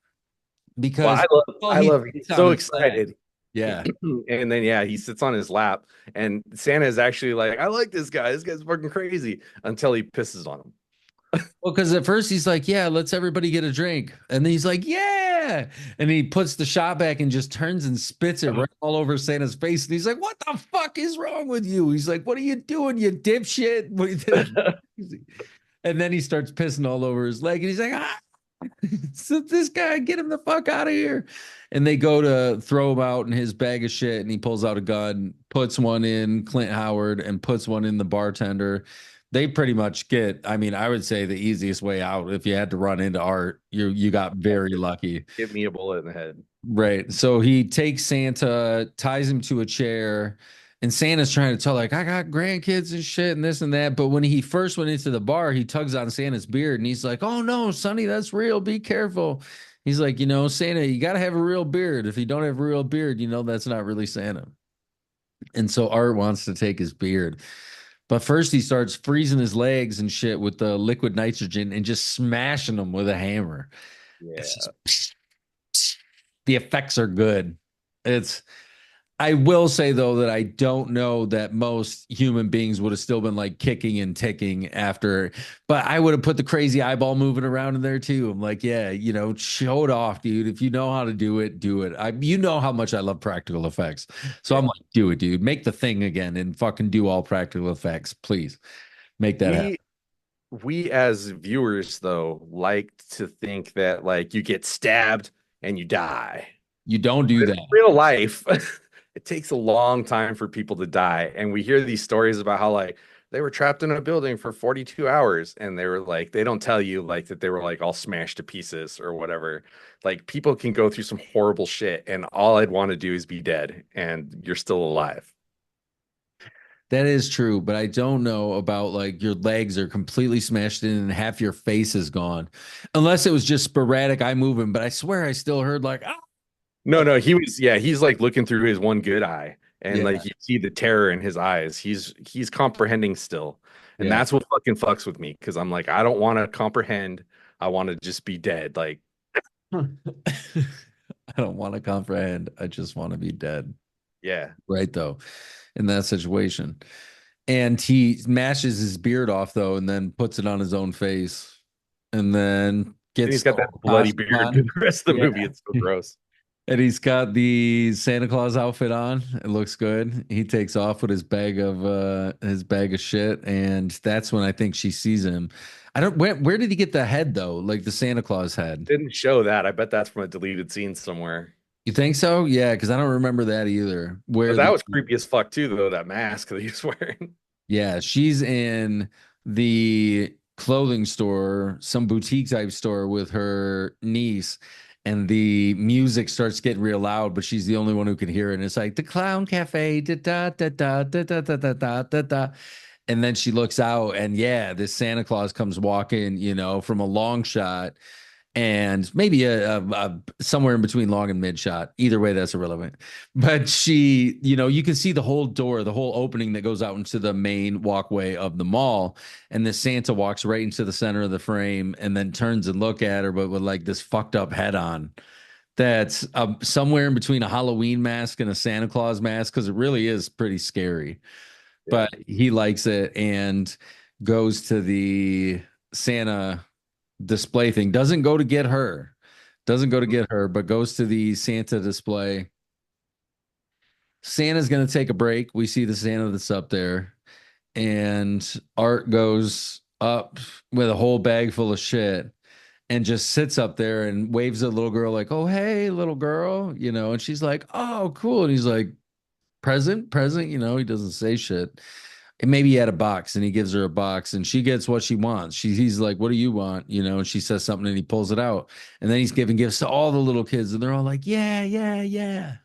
Well, because I he love. sits He's on so his lap. excited, Yeah. and then yeah, he sits on his lap, and Santa is actually like, I like this guy. This guy's fucking crazy until he pisses on him. Well, because at first he's like, yeah, let's everybody get a drink. And then he's like, yeah. And he puts the shot back and just turns and spits it right all over Santa's face. And he's like, what the fuck is wrong with you? He's like, what are you doing, you dipshit? What are you doing? And then he starts pissing all over his leg. And he's like, so this guy, get him the fuck out of here. And they go to throw him out in his bag of shit. And he pulls out a gun, puts one in Clint Howard, and puts one in the bartender. They pretty much get, I mean, I would say the easiest way out. If you had to run into Art, you got very lucky. Give me a bullet in the head. Right. So he takes Santa, ties him to a chair, and Santa's trying to tell, like, I got grandkids and shit and this and that. But when he first went into the bar, he tugs on Santa's beard and he's like, oh no, Sonny, that's real. Be careful. He's like, Santa, you got to have a real beard. If you don't have a real beard, that's not really Santa. And so Art wants to take his beard. But first, he starts freezing his legs and shit with the liquid nitrogen and just smashing them with a hammer. It's Yeah. just the effects are good. I will say though that I don't know that most human beings would have still been like kicking and ticking after, but I would have put the crazy eyeball moving around in there too. I'm like, yeah, show it off, dude. If you know how to do it, do it. You know how much I love practical effects. So I'm like, do it, dude. Make the thing again and fucking do all practical effects. Please make that happen. We as viewers though like to think that like you get stabbed and you die. You don't do In that. real life, it takes a long time for people to die. And we hear these stories about how like they were trapped in a building for 42 hours and they were like, they don't tell you like that they were like all smashed to pieces or whatever. Like people can go through some horrible shit and all I'd want to do is be dead and you're still alive. That is true, but I don't know about like your legs are completely smashed in and half your face is gone. Unless it was just sporadic eye movement, but I swear I still heard like, ah. No, no, he's like looking through his one good eye and Yeah, like you see the terror in his eyes. He's comprehending still. And yeah. that's what fucking fucks with me because I'm like, I don't want to comprehend. I want to just be dead. Like, I don't want to comprehend. I just want to be dead. yeah. Right though, in that situation. And he mashes his beard off though, and then puts it on his own face, and then And gets he's the got that whole bloody costume beard on. through the rest of the Yeah. movie. It's so gross. And he's got the Santa Claus outfit on. It looks good. He takes off with his bag of shit, and that's when I think she sees him. I don't where did he get the head though? Like the Santa Claus head. Didn't show that. I bet that's from a deleted scene somewhere. You think so? Yeah, because I don't remember that either. But Where that the was creepy as fuck too, though, that mask that he was wearing. Yeah, she's in the clothing store, some boutique type store with her niece, and the music starts getting real loud, but she's the only one who can hear it. And it's like the Clown Cafe, da da da da da da da da da da da. And then she looks out, and yeah, this Santa Claus comes walking, from a long shot, and maybe a somewhere in between long and mid shot. Either way, that's irrelevant. But she, you can see the whole door, the whole opening that goes out into the main walkway of the mall. And the Santa walks right into the center of the frame and then turns and look at her, but with like this fucked up head on. That's somewhere in between a Halloween mask and a Santa Claus mask because it really is pretty scary. Yeah. But he likes it and goes to the Santa display thing. Doesn't go to get her. Doesn't go to get her, but goes to the Santa display. Santa's going to take a break. We see the Santa that's up there, and Art goes up with a whole bag full of shit and just sits up there and waves at the little girl like, "Oh, hey, little girl," and she's like, "Oh, cool." And he's like, "Present, present," he doesn't say shit. And maybe he had a box and he gives her a box and she gets what she wants. He's like, "What do you want?" And she says something and he pulls it out. And then he's giving gifts to all the little kids and they're all like, "Yeah, yeah, yeah."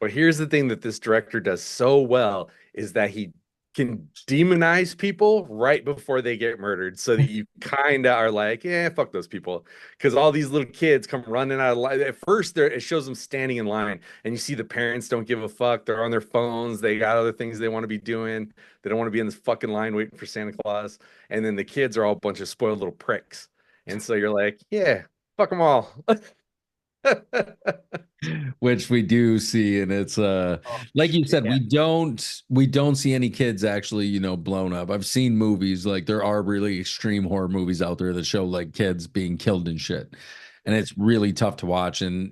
But here's the thing that this director does so well is that he can demonize people right before they get murdered so that you kind of are like, yeah, fuck those people. Because all these little kids come running out of line. At first, it shows them standing in line, and you see the parents don't give a fuck. They're on their phones. They got other things they want to be doing. They don't want to be in this fucking line waiting for Santa Claus. And then the kids are all a bunch of spoiled little pricks. And so you're like, yeah, fuck them all. Which we do see, and it's Oh, like you said, yeah, we don't see any kids actually, blown up. I've seen movies, like there are really extreme horror movies out there that show like kids being killed and shit. And it's really tough to watch. And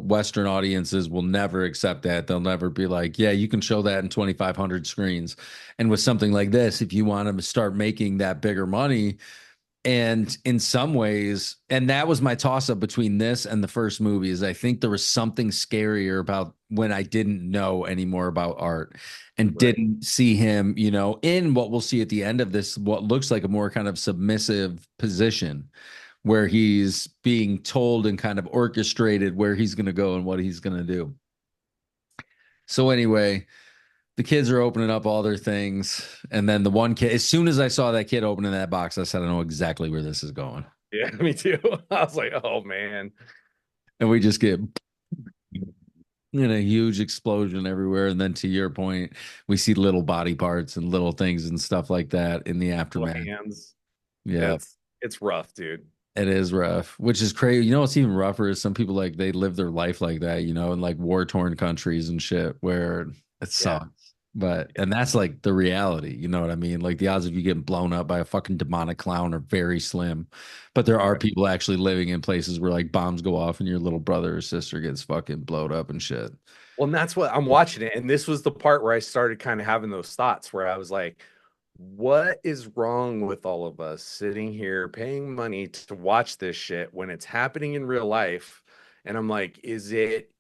Western audiences will never accept that. They'll never be like, yeah, you can show that in 2,500 screens. And with something like this, if you want to start making that bigger money, and in some ways, and that was my toss up between this and the first movie, is I think there was something scarier about when I didn't know any more about art and right. didn't see him, in what we'll see at the end of this, what looks like a more kind of submissive position where he's being told and kind of orchestrated where he's going to go and what he's going to do. So anyway, the kids are opening up all their things. And then the one kid, as soon as I saw that kid opening that box, I said, I know exactly where this is going. Yeah, me too. I was like, oh man. And we just get in a huge explosion everywhere. And then to your point, we see little body parts and little things and stuff like that in the Little aftermath. hands. Yeah, It's rough, dude. it is rough, which is crazy. What's even rougher is some people like they live their life like that, in like war torn countries and shit where it Yeah. sucks. And that's like the reality, you know what I mean? Like the odds of you getting blown up by a fucking demonic clown are very slim. But there are Right. people actually living in places where like bombs go off and your little brother or sister gets fucking blowed up and shit. Well, and that's what I'm watching it. And this was the part where I started kind of having those thoughts where I was like, what is wrong with all of us sitting here paying money to watch this shit when it's happening in real life? And I'm like, is it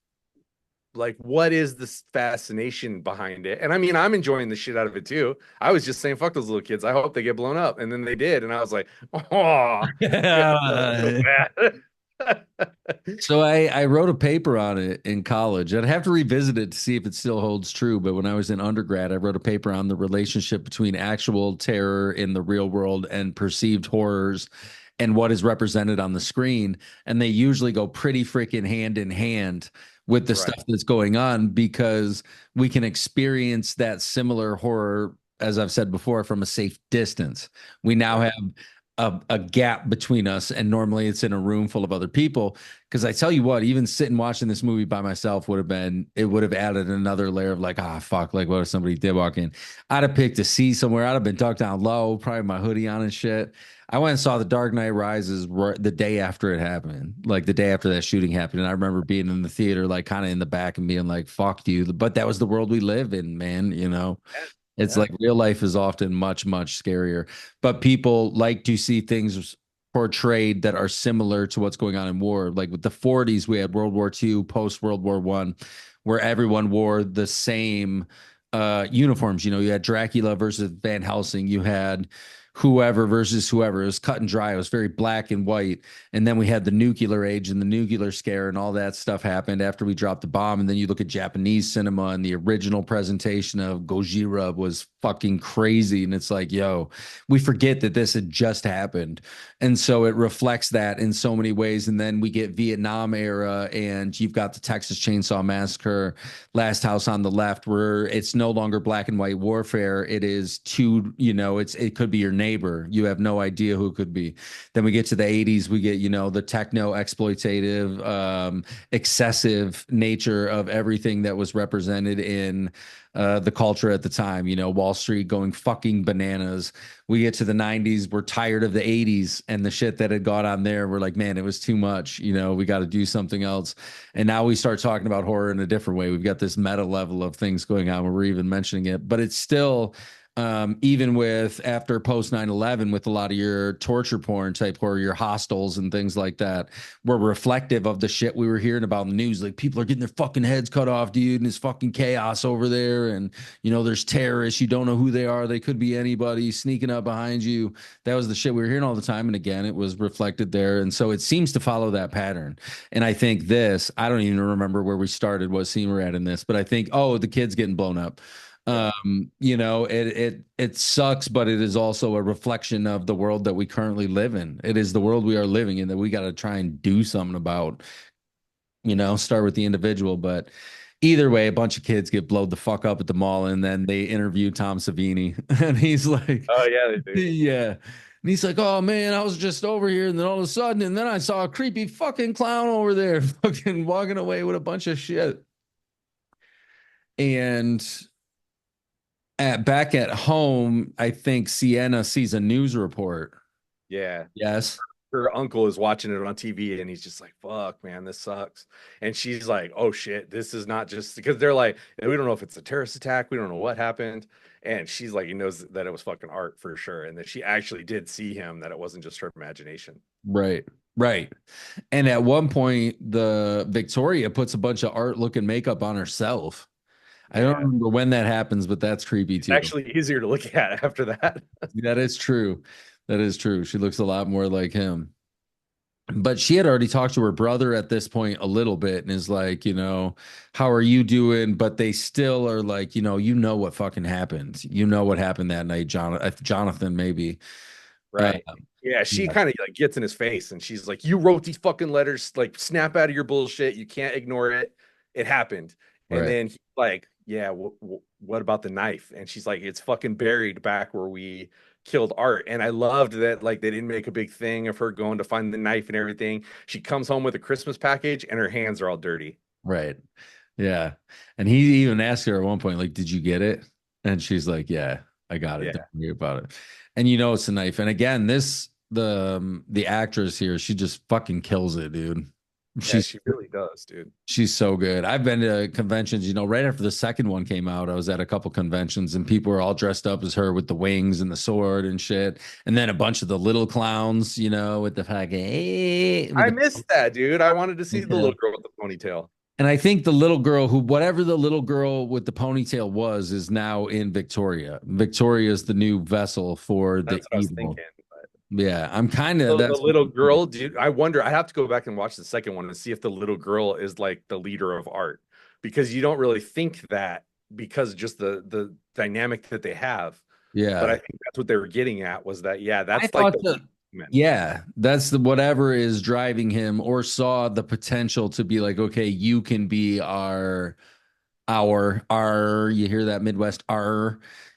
like, what is this fascination behind it? And I mean, I'm enjoying the shit out of it too. I was just saying, fuck those little kids. I hope they get blown up. And then they did. And I was like, oh, yeah, so bad. So I wrote a paper on it in college. I'd have to revisit it to see if it still holds true. But when I was in undergrad, I wrote a paper on the relationship between actual terror in the real world and perceived horrors and what is represented on the screen. And they usually go pretty freaking hand in hand with the Right. stuff that's going on because we can experience that similar horror, as I've said before, from a safe distance. We now Right. have a gap between us, and normally it's in a room full of other people. Because I tell you what, even sitting watching this movie by myself would have added another layer of like, fuck, like what if somebody did walk in? I'd have picked a seat somewhere. I'd have been tucked down low, probably my hoodie on and shit. I went and saw The Dark Knight Rises the day after it happened, like the day after that shooting happened. And I remember being in the theater, like kind of in the back and being like, fuck you. But that was the world we live in, man. Yeah. It's Yeah. like real life is often much, much scarier, but people like to see things portrayed that are similar to what's going on in war. Like with the 40s, we had World War II, post World War One, where everyone wore the same uniforms. You had Dracula versus Van Helsing. You had whoever versus whoever. It was cut and dry. It was very black and white. And then we had the nuclear age and the nuclear scare and all that stuff happened after we dropped the bomb. And then you look at Japanese cinema and the original presentation of Gojira was fucking crazy. And it's like, yo, we forget that this had just happened. And so it reflects that in so many ways. And then we get Vietnam era and you've got the Texas Chainsaw Massacre, Last House on the Left, where it's no longer black and white warfare. It is it could be your neighbor. You have no idea who it could be. Then we get to the 80s, we get, the techno exploitative, excessive nature of everything that was represented in the culture at the time, Wall Street going fucking bananas. We get to the 90s, we're tired of the 80s and the shit that had gone on there. We're like, man, it was too much. We got to do something else. And now we start talking about horror in a different way. We've got this meta level of things going on where we're even mentioning it, but it's still Even with after post 9/11, with a lot of your torture porn type or your hostels and things like that were reflective of the shit we were hearing about in the news. Like people are getting their fucking heads cut off, dude, and it's fucking chaos over there. And there's terrorists, you don't know who they are, they could be anybody sneaking up behind you. That was the shit we were hearing all the time. And again, it was reflected there. And so it seems to follow that pattern. And I think this, I don't even remember where we started, what scene we're at in this, but I think, oh, the kid's getting blown up. Yeah. It sucks, but it is also a reflection of the world that we currently live in. It is the world we are living in that we got to try and do something about. Start with the individual, but either way, a bunch of kids get blowed the fuck up at the mall, and then they interview Tom Savini, and he's like, Oh yeah, they do. yeah. And he's like, oh man, I was just over here, and then all of a sudden, and then I saw a creepy fucking clown over there, fucking walking away with a bunch of shit. And back at home, I think Sienna sees a news report. Yeah. Yes. Her uncle is watching it on TV and he's just like, fuck, man, this sucks. And she's like, oh shit, this is not just because they're like, we don't know if it's a terrorist attack. We don't know what happened. And she's like, he knows that it was fucking art for sure. And that she actually did see him, that it wasn't just her imagination. Right. Right. And at one point, the Victoria puts a bunch of art looking makeup on herself. I don't Yeah. remember when that happens, but that's creepy It's too. actually easier to look at after that. That is true. That is true. She looks a lot more like him. But she had already talked to her brother at this point a little bit and is like, how are you doing? But they still are like, what fucking happened. You know what happened that night, Jonathan, maybe. Right. Yeah, she Yeah. kind of like gets in his face and she's like, you wrote these fucking letters, like snap out of your bullshit. You can't ignore it. It happened. And Right. then he's like, yeah, what about the knife? And she's like, it's fucking buried back where we killed Art. And I loved that, like, they didn't make a big thing of her going to find the knife and everything. She comes home with a Christmas package and her hands are all dirty. Right. Yeah. And he even asked her at one point, like, did you get it? And she's like, yeah, I got it. Yeah. Don't worry about it. And it's a knife. And again, the actress here, she just fucking kills it, dude. Yeah, she really does, dude. She's so good. I've been to conventions, right after the second one came out, I was at a couple conventions and people were all dressed up as her with the wings and the sword and shit. And then a bunch of the little clowns, with the fucking, I missed that, dude. I wanted to see the Yeah. little girl with the ponytail. And I think the little girl whatever the little girl with the ponytail was, is now in Victoria. Victoria is the new vessel for the That's what I was evil. thinking. Yeah, I'm kind The of that's little girl, dude. I wonder. I have to go back and watch the second one and see if the little girl is like the leader of Art, because you don't really think that because just the dynamic that they have. yeah. But I think that's what they were getting at, was that I that's like thought the woman. yeah, that's the whatever is driving him, or saw the potential to be like, okay, you can be our you hear that Midwest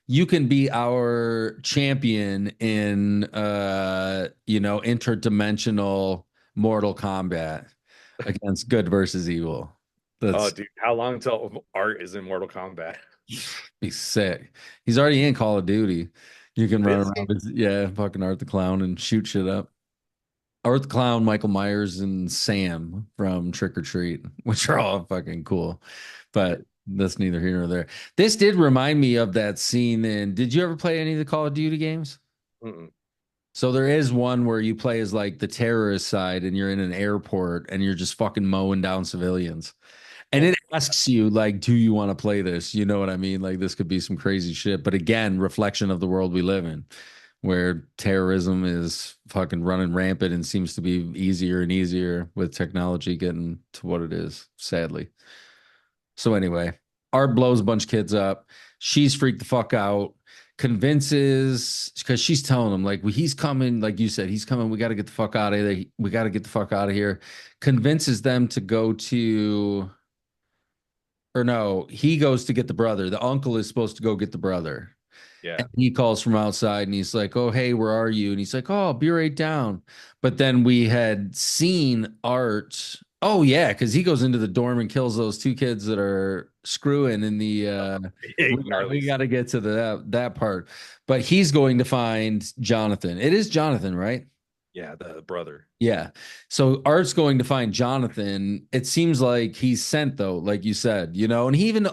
you can be our champion in interdimensional Mortal Kombat against good versus evil. Oh, That's dude, how long until Art is in Mortal Kombat? be sick. He's already in Call of Duty. You can run Is he? around with, yeah, fucking Art the Clown and shoot shit up. Art the Clown, Michael Myers, and Sam from Trick or Treat, which are all fucking cool. But that's neither here nor there. This did remind me of that scene in. Did you ever play any of the Call of Duty games? Mm-mm. So there is one where you play as like the terrorist side and you're in an airport and you're just fucking mowing down civilians. And it asks you, like, do you want to play this? You know what I mean? Like, this could be some crazy shit. But again, reflection of the world we live in, where terrorism is fucking running rampant and seems to be easier and easier with technology getting to what it is, sadly. So anyway, Art blows a bunch of kids up. She's freaked the fuck out. Convinces, because she's telling him, like, well, he's coming, like you said, he's coming. We got to get the fuck out of there. We got to get the fuck out of here. Convinces them to go to, or no, he goes to get the brother. The uncle is supposed to go get the brother. Yeah. And he calls from outside and he's like, oh, hey, where are you? And he's like, oh, I'll be right down. But then we had seen Art. Oh, yeah, because he goes into the dorm and kills those two kids that are screwing in the we got to get to that part. But he's going to find Jonathan. It is Jonathan, right? Yeah, the brother. Yeah. So Art's going to find Jonathan. It seems like he's sent though, like you said, and he even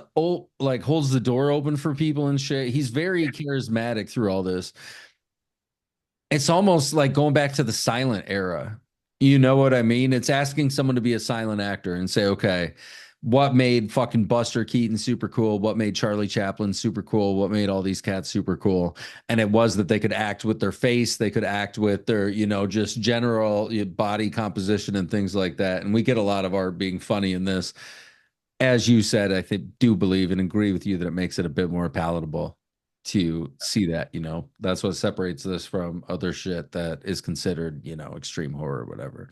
like holds the door open for people and shit. He's very charismatic through all this. It's almost like going back to the silent era. You know what I mean? It's asking someone to be a silent actor and say, okay, what made fucking Buster Keaton super cool? What made Charlie Chaplin super cool? What made all these cats super cool? And it was that they could act with their face, they could act with their, just general body composition and things like that. And we get a lot of art being funny in this. As you said, I think do believe and agree with you that it makes it a bit more palatable to see that. That's what separates this from other shit that is considered, extreme horror or whatever.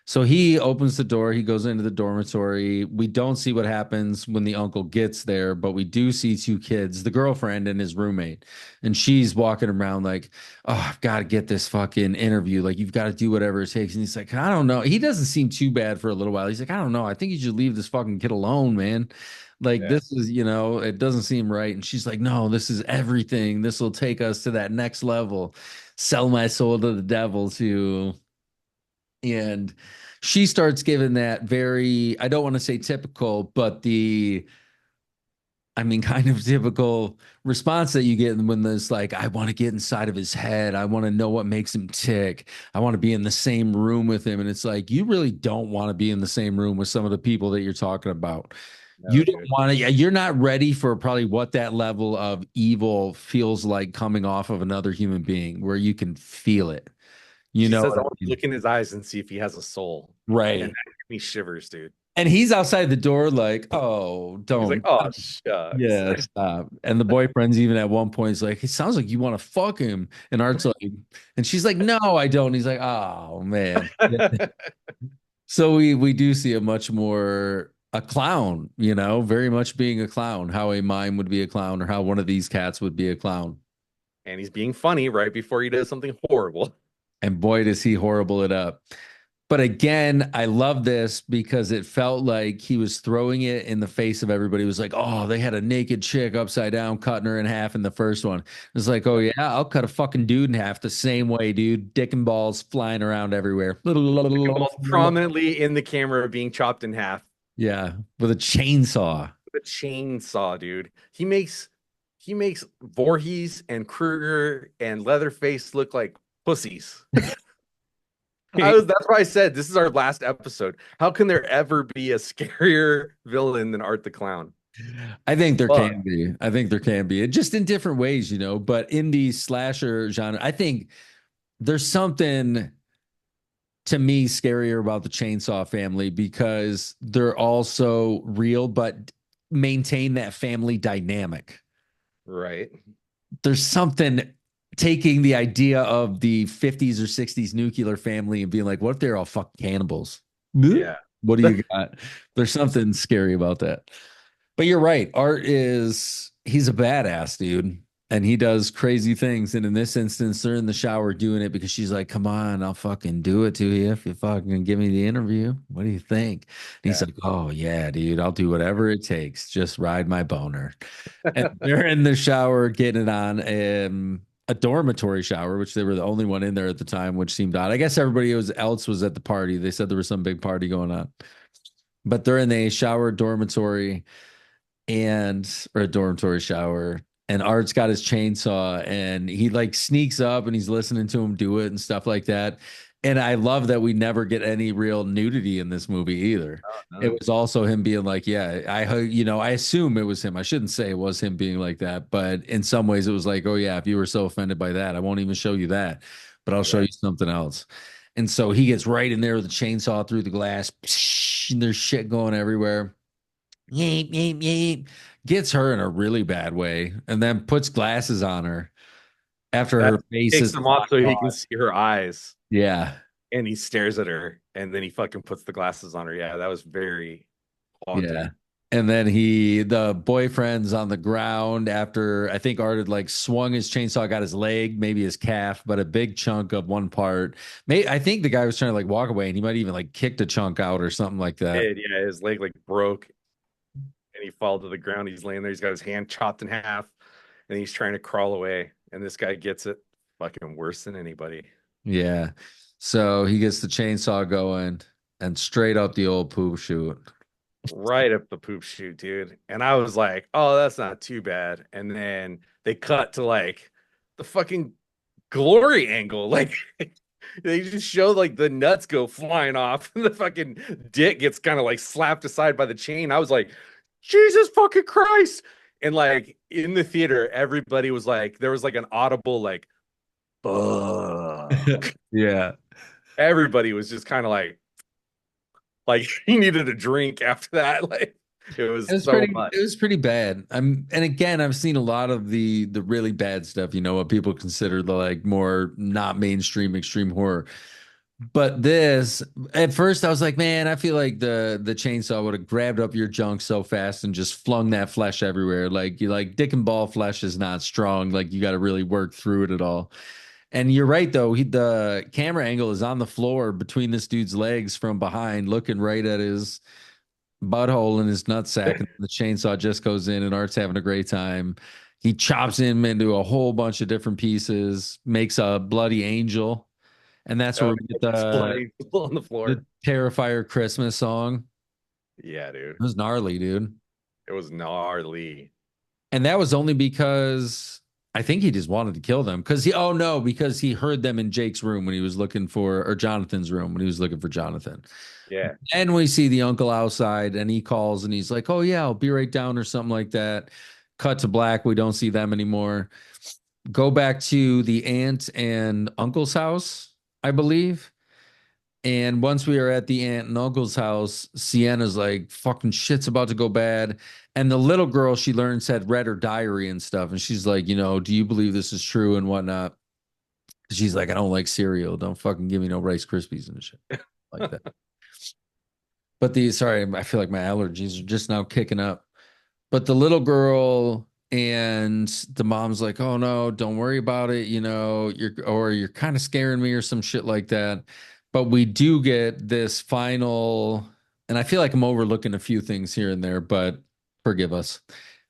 So he opens the door, he goes into the dormitory. We don't see what happens when the uncle gets there, but we do see two kids, the girlfriend and his roommate. And she's walking around like, oh, I've got to get this fucking interview. Like, you've got to do whatever it takes. And he's like, I don't know. He doesn't seem too bad for a little while. He's like, I don't know. I think you should leave this fucking kid alone, man. Like, Yeah. this is, it doesn't seem right. And she's like, no, this is everything. This will take us to that next level. Sell my soul to the devil to. And she starts giving that very, I don't want to say typical, but kind of typical response that you get when there's like, I want to get inside of his head. I want to know what makes him tick. I want to be in the same room with him. And it's like, you really don't want to be in the same room with some of the people that you're talking about. You No, don't dude. want to, yeah, you're not ready for probably what that level of evil feels like coming off of another human being where you can feel it. You She know says, what I I want to mean? look in his eyes and see if he has a soul. And Right. that gave me shivers, dude. And he's outside the door, like, oh, He's like, don't. oh, shucks. Yeah, stop. And the boyfriend's even at one point is like, it sounds like you want to fuck him. And Art's like, and she's like, no, I don't. And he's like, oh man. So we do see a much more a clown, very much being a clown, how a mime would be a clown or how one of these cats would be a clown. And he's being funny right before he does something horrible. And boy, does he horrible it up. But again, I love this because it felt like he was throwing it in the face of everybody. It was like, oh, they had a naked chick upside down, cutting her in half in the first one. It's like, oh, yeah, I'll cut a fucking dude in half the same way, dude. Dick and balls flying around everywhere. Most prominently in the camera being chopped in half Yeah, with a chainsaw. with a chainsaw, dude. He makes Voorhees and Krueger and Leatherface look like pussies. That's why I said this is our last episode. How can there ever be a scarier villain than Art the Clown? I think there Fuck. can be. I think there can be. Just in different ways, but in the slasher genre, I think there's something to me scarier about the Chainsaw Family because they're also real, but maintain that family dynamic. Right. There's something taking the idea of the 50s or 60s nuclear family and being like, what if they're all fucking cannibals? Yeah. What do you got? There's something scary about that. But you're right. He's a badass, dude. And he does crazy things. And in this instance, they're in the shower doing it because she's like, come on, I'll fucking do it to you if you fucking give me the interview. What do you think? And he's Yeah. like, oh, yeah, dude, I'll do whatever it takes. Just ride my boner. And they're in the shower getting it on a dormitory shower, which they were the only one in there at the time, which seemed odd. I guess everybody else was at the party. They said there was some big party going on. But they're in a shower dormitory or a dormitory shower, and Art's got his chainsaw and he like sneaks up and he's listening to him do it and stuff like that. And I love that we never get any real nudity in this movie either. It None. was also him being like, yeah, I assume it was him. I shouldn't say it was him being like that, but in some ways it was like, oh yeah, if you were so offended by that, I won't even show you that, but I'll show Right. you something else. And so he gets right in there with the chainsaw through the glass, and there's shit going everywhere. Yeep, yeep, yeep. Gets her in a really bad way and then puts glasses on her after That her face takes is them off so he can gone. see her eyes. Yeah. And he stares at her and then he fucking puts the glasses on her. Yeah, that was very Yeah. haunting. And then the boyfriend's on the ground after I think Art had like swung his chainsaw, got his leg, maybe his calf, but a big chunk of one part. I think the guy was trying to like walk away and he might even like kicked a chunk out or something like that. And yeah, his leg like broke and he fell to the ground. He's laying there. He's got his hand chopped in half and he's trying to crawl away. And this guy gets it fucking worse than anybody. Yeah. So he gets the chainsaw going and straight up the old poop chute. Right up the poop chute, dude. And I was like, oh, that's not too bad. And then they cut to like the fucking glory angle. Like they just show like the nuts go flying off and the fucking dick gets kind of like slapped aside by the chain. I was like, Jesus fucking Christ. And like in the theater, everybody was like, there was like an audible like, fuck. Yeah. Everybody was just kind of like he needed a drink after that. Like it was so much. It was pretty bad. And again, I've seen a lot of the really bad stuff, you know, what people consider the like more not mainstream extreme horror. But this, at first I was like, man, I feel like the chainsaw would have grabbed up your junk so fast and just flung that flesh everywhere. Like you like dick and ball flesh is not strong. Like you got to really work through it at all. And you're right though. The camera angle is on the floor between this dude's legs from behind, looking right at his butthole in his nutsack, and the chainsaw just goes in, and Art's having a great time. He chops him into a whole bunch of different pieces, makes a bloody angel, and that's where Oh, we get it's bloody on the floor. the Terrifier Christmas song. Yeah, dude. It was gnarly, dude. It was gnarly. And that was only because I think he just wanted to kill them. Because oh no, because he heard them in Jake's room when he was looking for, or Jonathan's room when he was looking for Jonathan. Yeah. And we see the uncle outside and he calls and he's like, oh, yeah, I'll be right down or something like that. Cut to black. We don't see them anymore. Go back to the aunt and uncle's house, I believe. And once we are at the aunt and uncle's house, Sienna's like, fucking shit's about to go bad. And the little girl she learns had read her diary and stuff. And she's like, you know, do you believe this is true and whatnot? She's like, I don't like cereal. Don't fucking give me no Rice Krispies and shit like that. But sorry, I feel like my allergies are just now kicking up. But the little girl and the mom's like, oh no, don't worry about it. You know, you're kind of scaring me or some shit like that. But we do get this final, and I feel like I'm overlooking a few things here and there, but forgive us.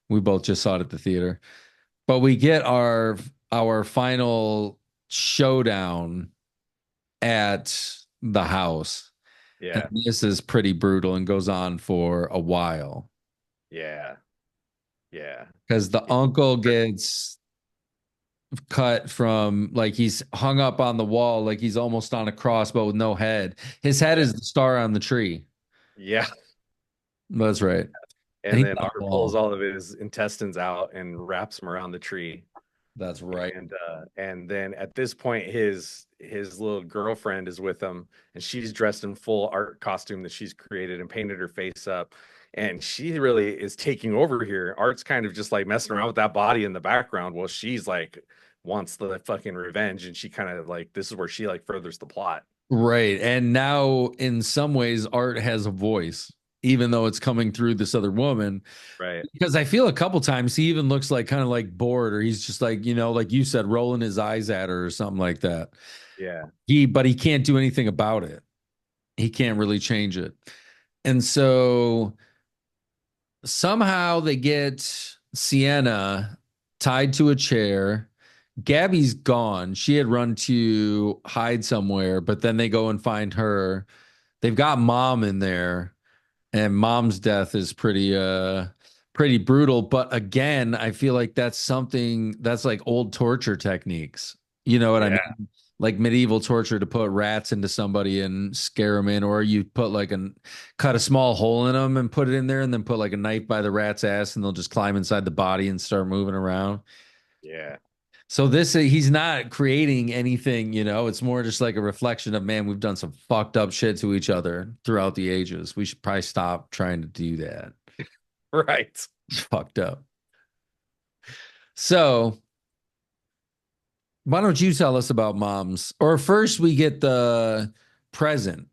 We both just saw it at the theater. But we get our final showdown at the house. Yeah. And this is pretty brutal and goes on for a while Yeah. Yeah. because the uncle gets cut from like he's hung up on the wall, like he's almost on a cross, but with no head. His head is the star on the tree. Yeah. That's right. And And he's then on Art the pulls wall. all of his intestines out and wraps them around the tree. That's right. And then at this point his little girlfriend is with him and she's dressed in full art costume that she's created and painted her face up. And she really is taking over here. Art's kind of just like messing around with that body in the background while she's like wants the fucking revenge and she kind of like this is where she like furthers the plot. Right. And now, in some ways, Art has a voice, even though it's coming through this other woman. Right. Because I feel a couple times he even looks like kind of like bored, or he's just like, you know, like you said, rolling his eyes at her or something like that. Yeah. But he can't do anything about it. He can't really change it. And so somehow they get Sienna tied to a chair. Gabby's gone. She had run to hide somewhere, but then they go and find her. They've got mom in there, and mom's death is pretty brutal. But again, I feel like that's something that's like old torture techniques. You know what I Yeah. mean? Like medieval torture to put rats into somebody and scare them in, or you put like cut a small hole in them and put it in there, and then put like a knife by the rat's ass, and they'll just climb inside the body and start moving around. Yeah. So this he's not creating anything, you know. It's more just like a reflection of man, we've done some fucked up shit to each other throughout the ages. We should probably stop trying to do that. Right. It's fucked up. So why don't you tell us about moms? Or first we get the present.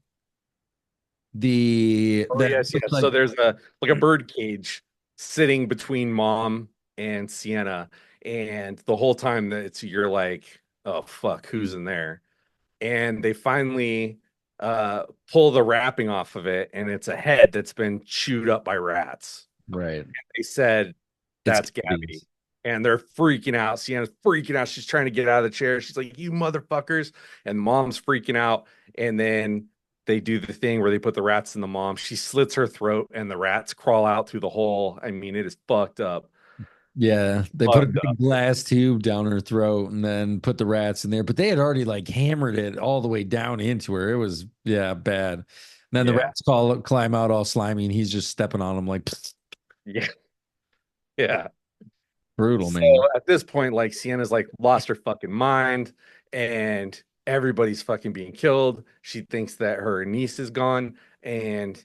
The Oh that yes, looks yes. like So there's a like a bird cage sitting between mom and Sienna, and the whole time that it's you're like, oh fuck, who's in there? And they finally pull the wrapping off of it, and it's a head that's been chewed up by rats. right. They said It's that's Gabby. Gabby's. and they're freaking out. Sienna's freaking out. She's trying to get out of the chair. She's like, "You motherfuckers!" And mom's freaking out. And then they do the thing where they put the rats in the mom. She slits her throat, and the rats crawl out through the hole. I mean, it is fucked up. Yeah, they put a Fucked big up. glass tube down her throat and then put the rats in there, but they had already like hammered it all the way down into her. It was yeah, bad. And then the Yeah, rats climb out all slimy, and he's just stepping on them like pfft. yeah, yeah. Brutal, So man. at this point, like Sienna's like lost her fucking mind, and everybody's fucking being killed. She thinks that her niece is gone, and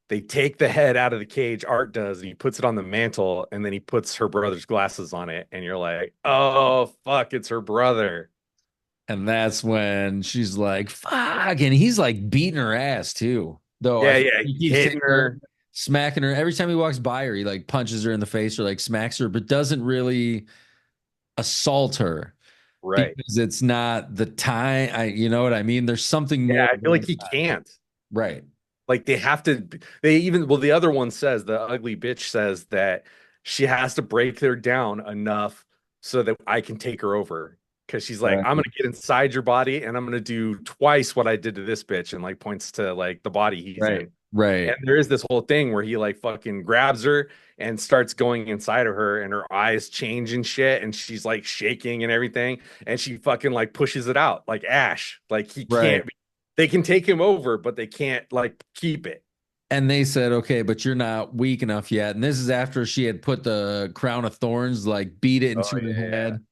they take the head out of the cage. Art does, and he puts it on the mantle, and then he puts her brother's glasses on it, and you're like, oh fuck, it's her brother. And that's when she's like, fuck. And he's like beating her ass too. Though I Yeah, feel yeah, like he keeps hitting hitting her, her. smacking her. Every time he walks by her, he like punches her in the face or like smacks her, but doesn't really assault her Right. because it's not the time. You know what I mean? There's something Yeah, more I feel like going he on. can't. Right. Like they have to, they even, well, the other one says, the ugly bitch says that she has to break her down enough so that I can take her over. Cause she's like, Right. I'm gonna get inside your body and I'm gonna do twice what I did to this bitch, and like points to like the body he's Right. in. And Right. there is this whole thing where he like fucking grabs her and starts going inside of her, and her eyes change and shit, and she's like shaking and everything, and she fucking like pushes it out like Ash. Like he Right. can't be, they can take him over, but they can't like keep it. And they said, okay, but you're not weak enough yet. And this is after she had put the crown of thorns, like beat it Oh into her yeah, head.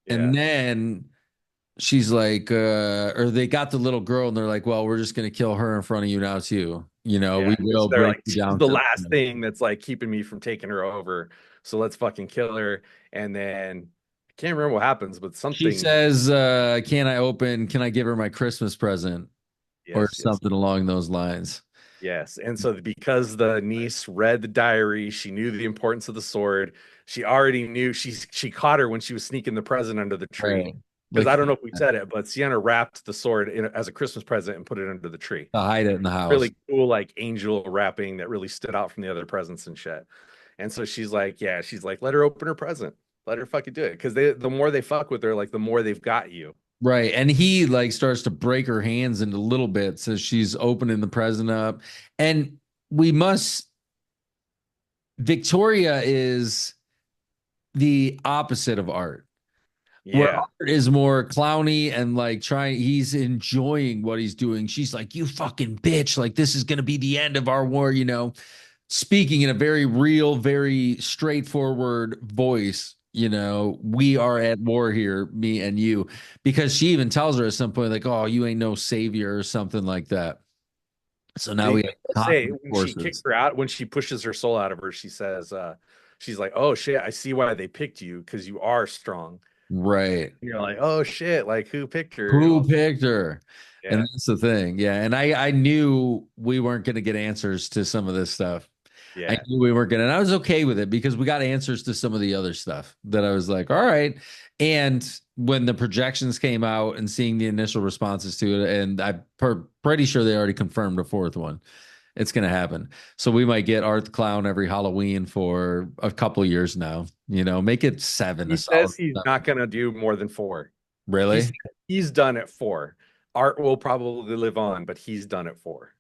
yeah. And then she's like, or they got the little girl and they're like, well, we're just going to kill her in front of you now, too. You know, Yeah, we will because they're break like, you she's down the to, last thing that's like keeping me from taking her over. So let's fucking kill her. And then I can't remember what happens, but she something. says, can I give her my Christmas present or Yes, yes, something along those lines? yes. And so because the niece read the diary, she knew the importance of the sword. She already knew she caught her when she was sneaking the present under the Right. tree. Because Like I don't know if we said it, but Sienna wrapped the sword as a Christmas present and put it under the tree. to hide it in the house. Really cool, like angel wrapping that really stood out from the other presents and shit. And so she's like, yeah, she's like, let her open her present. Let her fucking do it. Because the more they fuck with her, like the more they've got you. Right. And he like starts to break her hands into little bits as she's opening the present up. And we must, Victoria is the opposite of Art, where Yeah. Art is more clowny and like he's enjoying what he's doing. She's like, you fucking bitch. Like, this is going to be the end of our war, you know, speaking in a very real, very straightforward voice. You know, we are at war here, me and you, because she even tells her at some point, like, oh, you ain't no savior or something like that. So now we They have say cosmic when she kicks forces. her out, when she pushes her soul out of her, she says, she's like, oh shit, I see why they picked you because you are strong. Right. And you're like, oh shit, like who picked her and Who all. picked her? And Yeah. that's the thing. Yeah. And I knew we weren't going to get answers to some of this stuff. I Yeah. knew we weren't going to, and I was okay with it because we got answers to some of the other stuff that I was like, all right. And when the projections came out and seeing the initial responses to it, and I'm pretty sure they already confirmed a fourth one. It's going to happen. So we might get Art the Clown every Halloween for a couple years now. You know, make it seven, a He solid says he's not seven. gonna do more than four. He's Really? he's done at four. Art will probably live on, but he's done at four.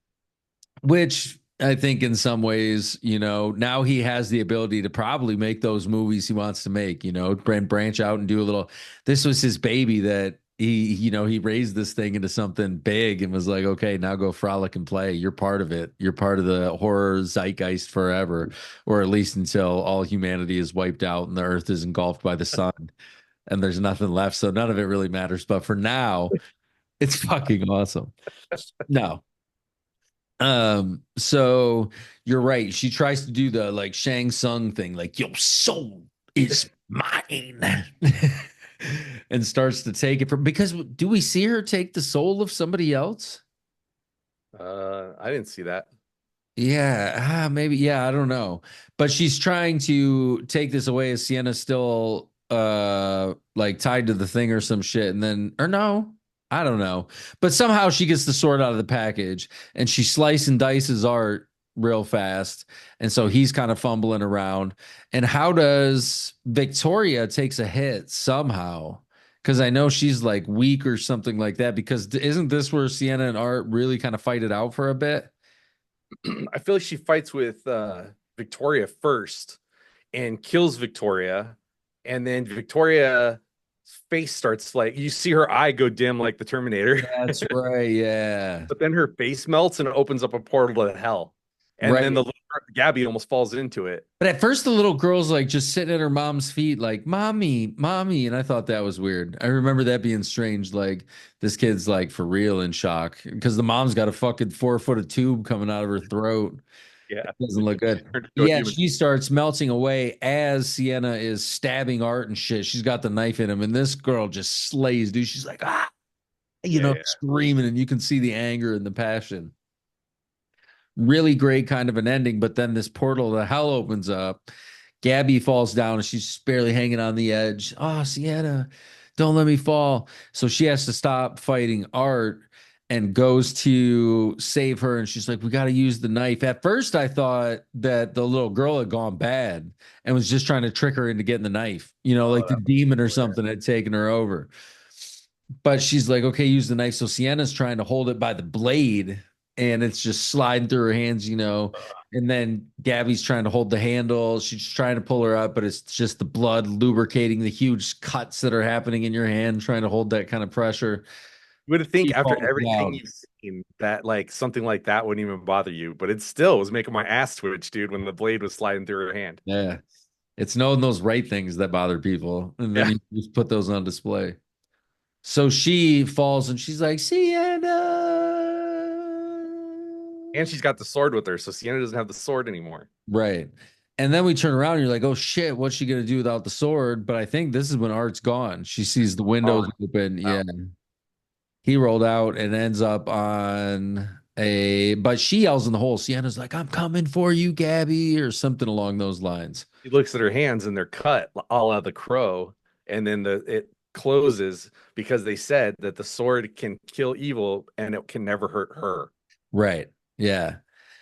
Which I think in some ways, you know, now he has the ability to probably make those movies he wants to make, you know, branch out and do a little. This was his baby that he raised this thing into something big and was like, okay, now go frolic and play. You're part of it. You're part of the horror zeitgeist forever, or at least until all humanity is wiped out and the earth is engulfed by the sun and there's nothing left. So none of it really matters. But for now, it's fucking awesome. No, so you're right. She tries to do the like Shang Tsung thing, like your soul is mine, and starts to take it from because do we see her take the soul of somebody else? I didn't see that. Yeah, maybe. Yeah, I don't know. But she's trying to take this away as Sienna's still like tied to the thing or some shit. And then or no, I don't know. But somehow she gets the sword out of the package and she slice and dices Art real fast. And so he's kind of fumbling around. And how does Victoria takes a hit somehow? Because I know she's like weak or something like that. Because isn't this where Sienna and Art really kind of fight it out for a bit? I feel like she fights with Victoria first and kills Victoria, and then Victoria's face starts like you see her eye go dim like the Terminator, That's right. Yeah. but then her face melts and it opens up a portal to hell, and then Right. the little Gabby almost falls into it. But at first, the little girl's like just sitting at her mom's feet, like, mommy, mommy. And I thought that was weird. I remember that being strange. Like, this kid's like for real in shock because the mom's got a fucking 4 foot of tube coming out of her throat. Yeah, Doesn't look good. turned into a Yeah, human. she starts melting away as Sienna is stabbing Art and shit. She's got the knife in him, and this girl just slays, dude. She's like, ah, Yeah, yeah. screaming, and you can see the anger and the passion. Really great kind of an ending, but then this portal to hell opens up. Gabby falls down and she's just barely hanging on the edge. Oh, Sienna, don't let me fall. So she has to stop fighting Art and goes to save her. And she's like, we got to use the knife. At first, I thought that the little girl had gone bad and was just trying to trick her into getting the knife, Oh, like the that demon or was weird. something had taken her over. But she's like, okay, use the knife. So Sienna's trying to hold it by the blade and it's just sliding through her hands. And then Gabby's trying to hold the handle. She's trying to pull her up, but it's just the blood lubricating the huge cuts that are happening in your hand, trying to hold that kind of pressure. You would think She after falls everything down. you've seen that like something like that wouldn't even bother you, but it still was making my ass twitch, dude, when the blade was sliding through her hand. Yeah. It's knowing those right things that bother people. And then Yeah. you just put those on display. So she falls and she's like, And Sienna. she's got the sword with her, so Sienna doesn't have the sword anymore. Right. And then we turn around and you're like, oh shit, what's she gonna do without the sword? But I think this is when Art's gone. She sees the Oh, windows open. wow. Yeah. He rolled out and ends up on but she yells in the hole. Sienna's like, I'm coming for you, Gabby, or something along those lines. She looks at her hands and they're cut a la the crow, and then it closes because they said that the sword can kill evil and it can never hurt her. Right. Yeah.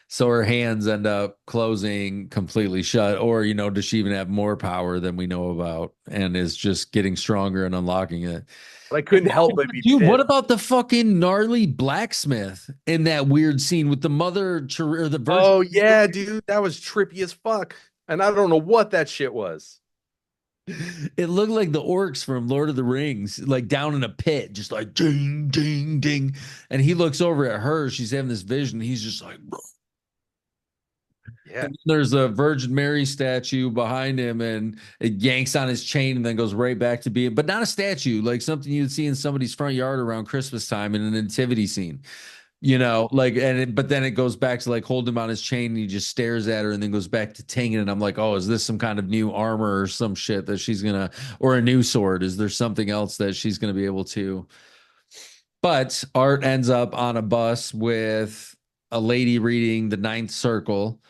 So her hands end up closing completely shut, or does she even have more power than we know about and is just getting stronger and unlocking it? But I couldn't help but be Dude, what pissed. about the fucking gnarly blacksmith in that weird scene with the or the virgin? Oh yeah, dude, that was trippy as fuck. And I don't know what that shit was. It looked like the orcs from Lord of the Rings, like down in a pit, just like ding, ding, ding. And he looks over at her. She's having this vision. He's just like, Yeah. and there's a Virgin Mary statue behind him, and it yanks on his chain and then goes right back to being, but not a statue, like something you'd see in somebody's front yard around Christmas time in a nativity scene. But then it goes back to like hold him on his chain and he just stares at her and then goes back to Tingin. And I'm like, oh, is this some kind of new armor or some shit that she's gonna, or a new sword? Is there something else that she's gonna be able to? But Art ends up on a bus with a lady reading the Ninth Circle,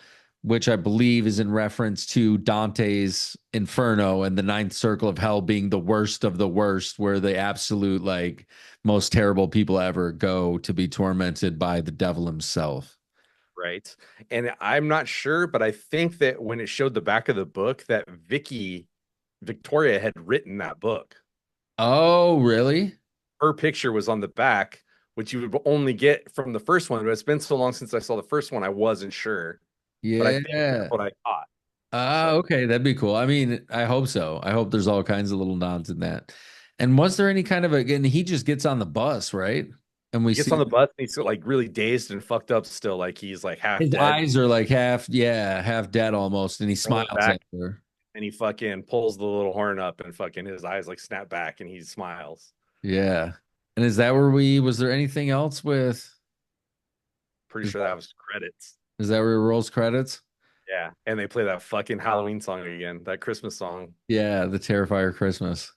which I believe is in reference to Dante's Inferno and the Ninth Circle of Hell being the worst of the worst, where the absolute like most terrible people ever go to be tormented by the devil himself. Right. And I'm not sure, but I think that when it showed the back of the book, that Victoria had written that book. Oh, really? Her picture was on the back, which you would only get from the first one. But it's been so long since I saw the first one, I wasn't sure. But I think that's Yeah. what I thought. Ah, So okay, that'd be cool. I mean, I hope so. I hope there's all kinds of little nods in that. And was there any kind of again? He just gets on the bus, right? And we he gets see on the bus and he's like really dazed and fucked up still, like he's like half his dead. eyes are like half, yeah, half dead almost, and he Rolling smiles back at her. and he fucking pulls the little horn up and fucking his eyes like snap back and he smiles. Yeah. And is that was there anything else with, Pretty is sure that, that was credits. is that where it rolls credits? Yeah. And they play that fucking Halloween song again, that Christmas song. Yeah, the Terrifier Christmas.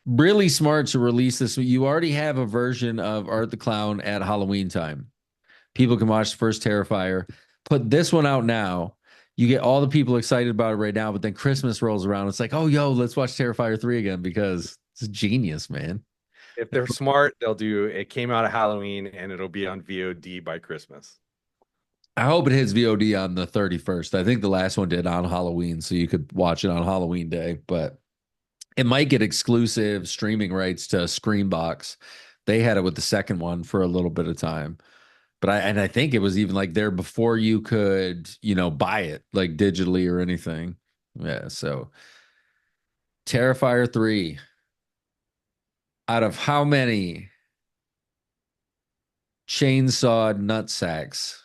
Really smart to release this. You already have a version of Art the Clown at Halloween time. People can watch the first Terrifier. Put this one out now. You get all the people excited about it right now, but then Christmas rolls around. It's like, oh, yo, let's watch Terrifier 3 again because it's genius, man. If they're smart, they'll do it came out of Halloween and it'll be on VOD by Christmas. I hope it hits VOD on the 31st. I think the last one did on Halloween, so you could watch it on Halloween day, but it might get exclusive streaming rights to Screenbox. They had it with the second one for a little bit of time. I think it was even like there before you could, buy it like digitally or anything. Yeah, so Terrifier 3 out of how many chainsawed nutsacks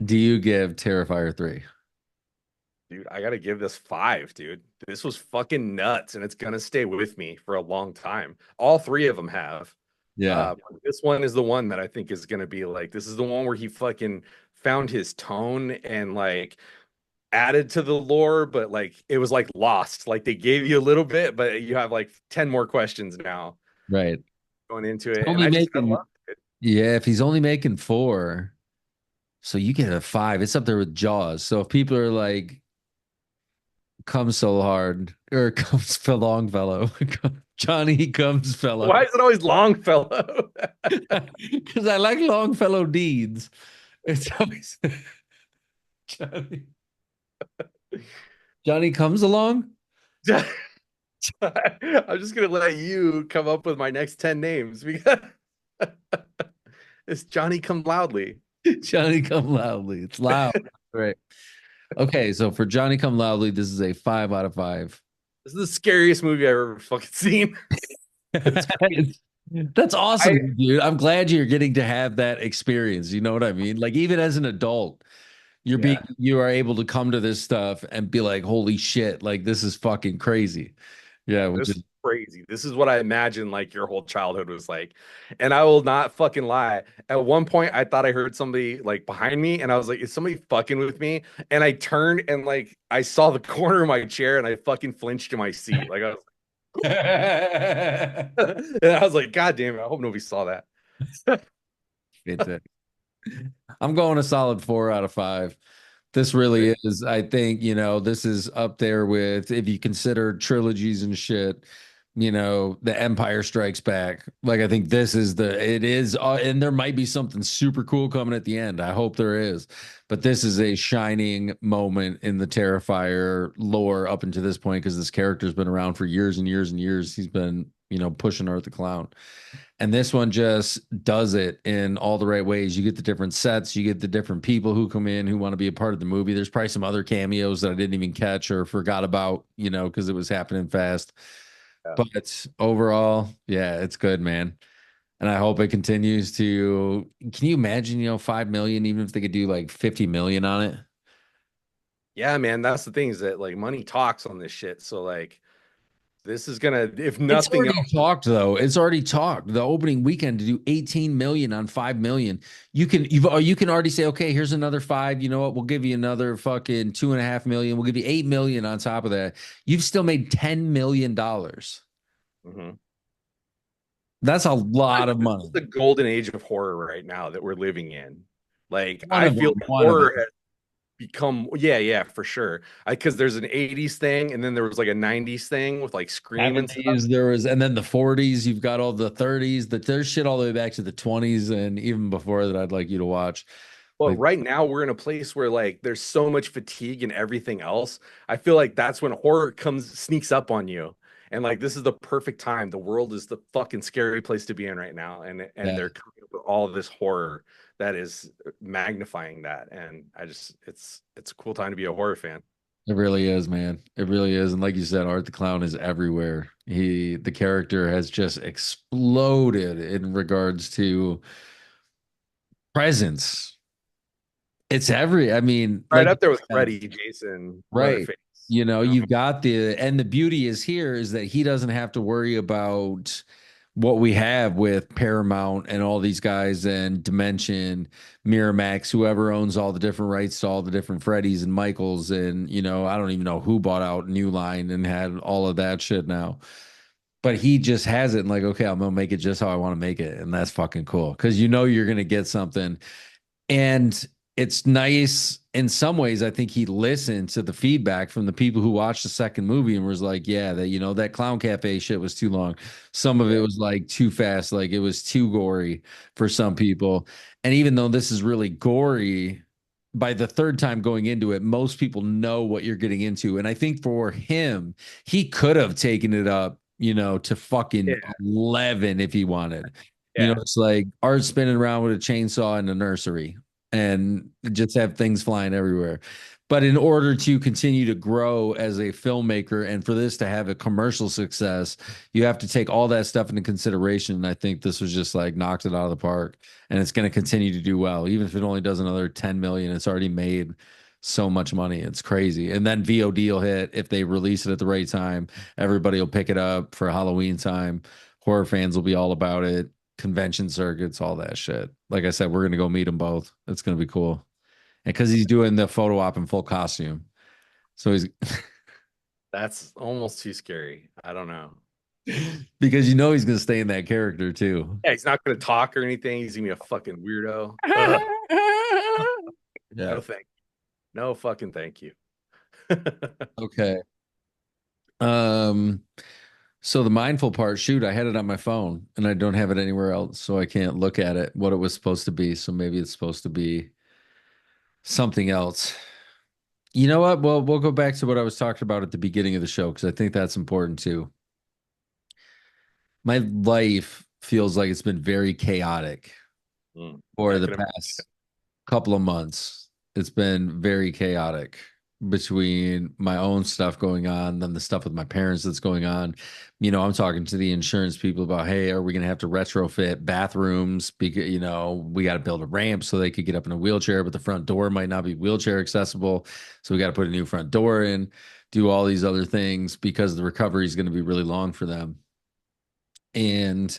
do you give Terrifier 3? Dude, I gotta give this 5, dude. This was fucking nuts, and it's gonna stay with me for a long time. All three of them have. Yeah, This one is the one that I think is gonna be like, this is the one where he fucking found his tone and like added to the lore, but like it was like lost. Like they gave you a little bit, but you have like 10 more questions now right. going into it. And Only I making, love it. yeah, if he's only making four, so you get a five. It's up there with Jaws. So if people are like, come so hard or comes for Longfellow, Johnny comes fellow, Why is it always Longfellow? because I like Longfellow deeds. It's always Johnny. Johnny comes along. I'm just gonna let you come up with my next 10 names because it's Johnny Come Loudly. Johnny come loudly. It's loud. Right. Okay, so for Johnny come loudly, this is a 5 out of 5. This is the scariest movie I've ever fucking seen. That's I awesome, dude. I'm glad you're getting to have that experience. You know what I mean? Like even as an adult, yeah. you are able to come to this stuff and be like, holy shit, like this is fucking crazy. Yeah, which This is is crazy. This is what I imagine like your whole childhood was like. And I will not fucking lie. At one point, I thought I heard somebody like behind me, and I was like, is somebody fucking with me? And I turned and like I saw the corner of my chair and I fucking flinched in my seat. Like I was and I was like, God damn it, I hope nobody saw that. fantastic. I'm going a solid 4 out of 5. This really is, I think, this is up there with if you consider trilogies and shit, The Empire Strikes Back. Like I think it is, and there might be something super cool coming at the end. I hope there is, but this is a shining moment in the Terrifier lore up until this point because this character's been around for years and years and years. He's been, pushing Art the Clown. And this one just does it in all the right ways. You get the different sets, you get the different people who come in who want to be a part of the movie. There's probably some other cameos that I didn't even catch or forgot about, because it was happening fast. Yeah. But overall, yeah, it's good, man. And I hope it continues to. Can you imagine, 5 million, even if they could do like 50 million on it? Yeah, man, that's the thing is that like money talks on this shit. So like this is gonna, if It's nothing already else, talked though. It's already talked. The opening weekend to do 18 million on 5 million. You can already say, okay, here's another five. You know what? We'll give you another fucking 2.5 million. We'll give you 8 million on top of that. You've still made $10 million. mhm. That's a lot of This is money. the golden age of horror right now that we're living in. Like One I of feel them. like One of them. horror has become, yeah, for sure. Because there's an 80s thing and then there was like a 90s thing with like Scream and stuff. 70s there was, and then the 40s. You've got all the 30s. There's shit all the way back to the 20s and even before that. I'd like you to watch. But Like right now we're in a place where like there's so much fatigue and everything else. I feel like that's when horror sneaks up on you. And like this is the perfect time. The world is the fucking scary place to be in right now. And yeah, they're coming up with all of this horror that is magnifying that. And it's a cool time to be a horror fan. it really is, man. It really is. And like you said, Art the Clown is everywhere. The character has just exploded in regards to presence. I mean, Right like you up there with said, Freddy, Jason, right. Leatherface. You know? You've got and the beauty is here is that he doesn't have to worry about what we have with Paramount and all these guys and Dimension, Miramax, whoever owns all the different rights to all the different Freddys and Michaels. And, I don't even know who bought out New Line and had all of that shit now. But he just has it and like, okay, I'm gonna make it just how I want to make it. And that's fucking cool. Cause you're gonna get something. And it's nice in some ways. I think he listened to the feedback from the people who watched the second movie and was like, yeah, that, that Clown Cafe shit was too long. Some of it Yeah. was like too fast, like it was too gory for some people. And even though this is really gory, by the third time going into it, most people know what you're getting into. And I think for him, he could have taken it up, to fucking Yeah. 11 if he wanted. Yeah. It's like art spinning around with a chainsaw in the nursery and just have things flying everywhere. But in order to continue to grow as a filmmaker and for this to have a commercial success, you have to take all that stuff into consideration. And I think this was just like knocked it out of the park. And it's going to continue to do well. Even if it only does another 10 million, it's already made so much money. It's crazy. And then VOD will hit if they release it at the right time. Everybody will pick it up for Halloween time. Horror fans will be all about it, convention circuits, all that shit. Like I said, we're gonna go meet them both. It's gonna be cool. And because he's doing the photo op in full costume, so he's That's almost too scary. I don't know. because he's gonna stay in that character too. Yeah, he's not going to talk or anything. He's going to be a fucking weirdo. Ugh. Yeah. No thank No fucking thank you. Okay. Um. So the mindful part, shoot, I had it on my phone and I don't have it anywhere else, so I can't look at it what it was supposed to be. So maybe it's supposed to be something else. You know what? Well, we'll go back to what I was talking about at the beginning of the show because I think that's important too. My life feels like it's been very chaotic Yeah, for I the can past couple of months. It's been very chaotic between my own stuff going on, then the stuff with my parents that's going on. I'm talking to the insurance people about, hey, are we going to have to retrofit bathrooms? Because, we got to build a ramp so they could get up in a wheelchair, but the front door might not be wheelchair accessible. So we got to put a new front door in, do all these other things because the recovery is going to be really long for them. And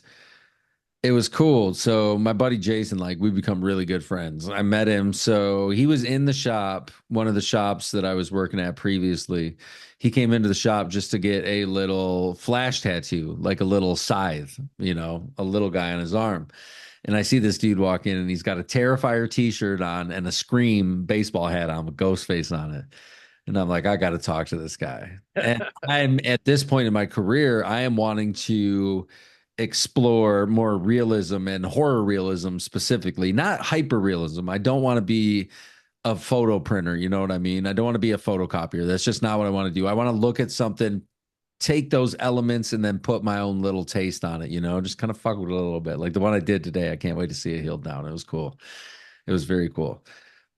it was cool. So my buddy Jason, like we become really good friends. I met him. So he was in the shop, one of the shops that I was working at previously. He came into the shop just to get a little flash tattoo, like a little scythe, a little guy on his arm. And I see this dude walk in and he's got a Terrifier t-shirt on and a Scream baseball hat on with Ghostface on it. And I'm like, I got to talk to this guy. And I'm at this point in my career, I am wanting to explore more realism and horror realism specifically, not hyper realism. I don't want to be a photo printer. You know what I mean? I don't want to be a photocopier. That's just not what I want to do. I want to look at something, take those elements, and then put my own little taste on it, just kind of fuck with it a little bit. Like the one I did today. I can't wait to see it healed down. It was cool. It was very cool.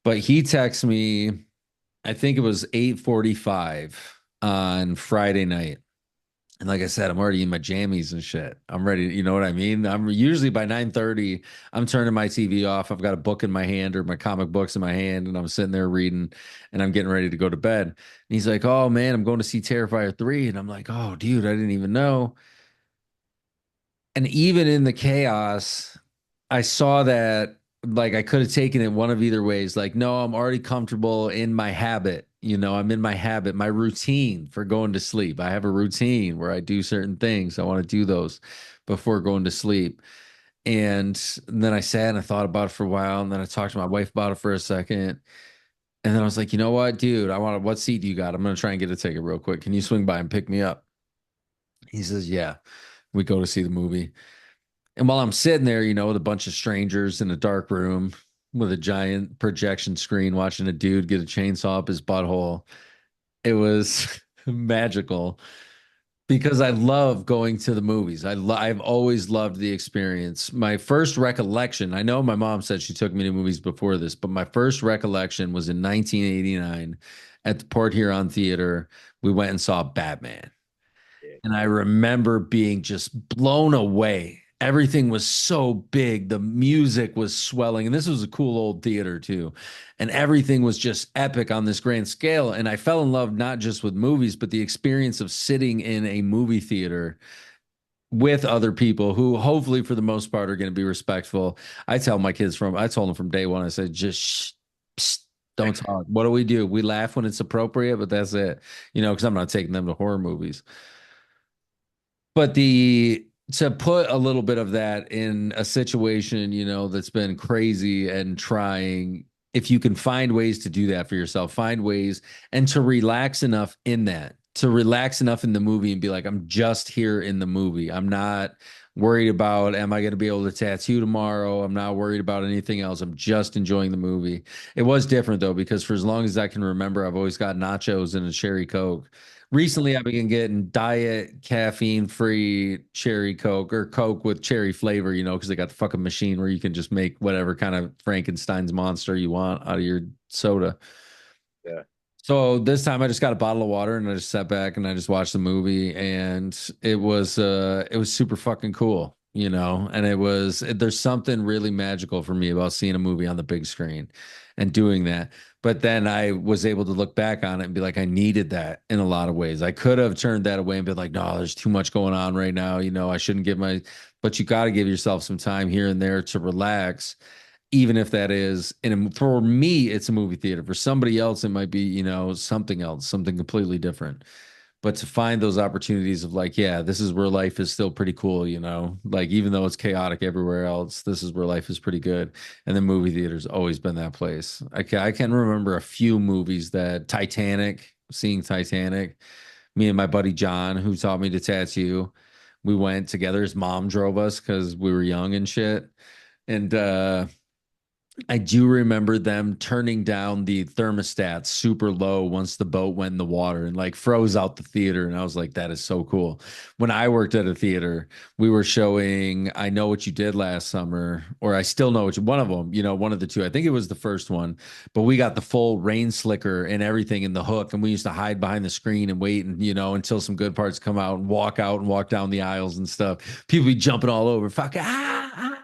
But he texted me, I think it was 8:45 on Friday night. And like I said, I'm already in my jammies and shit. I'm ready. You know what I mean? I'm usually by 9:30, I'm turning my TV off. I've got a book in my hand or my comic books in my hand, and I'm sitting there reading and I'm getting ready to go to bed. And he's like, oh man, I'm going to see Terrifier 3. And I'm like, oh, dude, I didn't even know. And even in the chaos, I saw that like I could have taken it one of either ways. Like, no, I'm already comfortable in my habit. I'm in my habit, my routine for going to sleep. I have a routine where I do certain things. I want to do those before going to sleep. And then I sat and I thought about it for a while. And then I talked to my wife about it for a second. And then I was like, you know what, dude, what seat do you got? I'm going to try and get a ticket real quick. Can you swing by and pick me up? He says, yeah. We go to see the movie. And while I'm sitting there, with a bunch of strangers in a dark room with a giant projection screen watching a dude get a chainsaw up his butthole, it was magical because I love going to the movies. I've always loved the experience. My first recollection, I know my mom said she took me to movies before this, but my first recollection was in 1989 at the Port Huron Theater. We went and saw Batman. And I remember being just blown away. Everything was so big. The music was swelling. And this was a cool old theater, too. And everything was just epic on this grand scale. And I fell in love not just with movies, but the experience of sitting in a movie theater with other people who, hopefully, for the most part, are going to be respectful. I told them from day one, I said, just shh, psst, don't talk. What do? We laugh when it's appropriate, but that's it. Because I'm not taking them to horror movies. But to put a little bit of that in a situation, that's been crazy and trying, if you can find ways to do that for yourself, find ways and to relax enough in that, to relax enough in the movie and be like, I'm just here in the movie. I'm not worried about, am I going to be able to tattoo tomorrow? I'm not worried about anything else. I'm just enjoying the movie. It was different though, because for as long as I can remember, I've always got nachos and a cherry Coke. Recently, I've been getting diet caffeine free cherry Coke or Coke with cherry flavor, because they got the fucking machine where you can just make whatever kind of Frankenstein's monster you want out of your soda. Yeah. So this time I just got a bottle of water and I just sat back and I just watched the movie, and it was super fucking cool, and there's something really magical for me about seeing a movie on the big screen and doing that. But then I was able to look back on it and be like, I needed that in a lot of ways. I could have turned that away and been like, no, there's too much going on right now. I shouldn't but you got to give yourself some time here and there to relax, even if that is for me, it's a movie theater. For somebody else, it might be, something else, something completely different. But to find those opportunities of like, yeah, this is where life is still pretty cool, like even though it's chaotic everywhere else, this is where life is pretty good. And the movie theater's always been that place. I can remember a few movies seeing Titanic, me and my buddy John, who taught me to tattoo. We went together. His mom drove us because we were young and shit. And I do remember them turning down the thermostat super low once the boat went in the water and like froze out the theater. And I was like, that is so cool. When I worked at a theater, we were showing I Know What You Did Last Summer, or I Still Know What You, one of them, one of the two. I think it was the first one, but we got the full rain slicker and everything in the hook. And we used to hide behind the screen and wait and, until some good parts come out and walk down the aisles and stuff. People be jumping all over. Fuck, It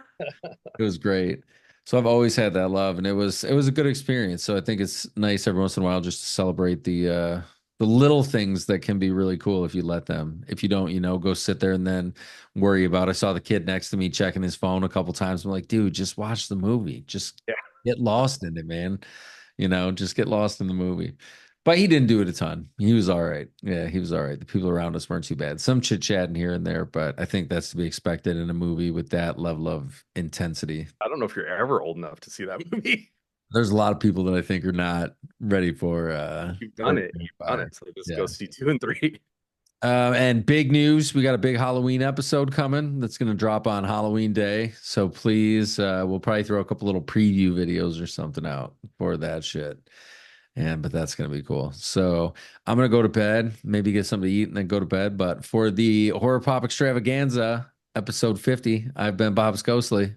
was great. So I've always had that love, and it was a good experience. So I think it's nice every once in a while just to celebrate the little things that can be really cool if you let them. If you don't, go sit there and then worry about. I saw the kid next to me checking his phone a couple times. I'm like, dude, just watch the movie. Just get lost in it, man. Just get lost in the movie. But he didn't do it a ton. He was all right. Yeah, he was all right. The people around us weren't too bad. Some chit chatting here and there, but I think that's to be expected in a movie with that level of intensity. I don't know if you're ever old enough to see that movie. There's a lot of people that I think are not ready for You've done it. You've done it. So just go see 2 and 3. And big news, we got a big Halloween episode coming that's going to drop on Halloween Day. So please, we'll probably throw a couple little preview videos or something out for that shit. But that's going to be cool. So I'm going to go to bed, maybe get something to eat and then go to bed. But for the Horror Pop Extravaganza, episode 50, I've been Bob Scosely.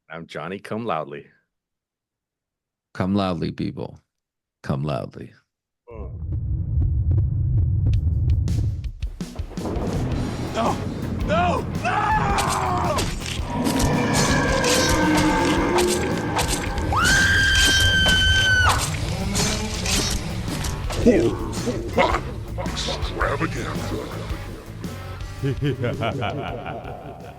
I'm Johnny Come Loudly. Come loudly, people. Come loudly. No! No! No! Extravaganza.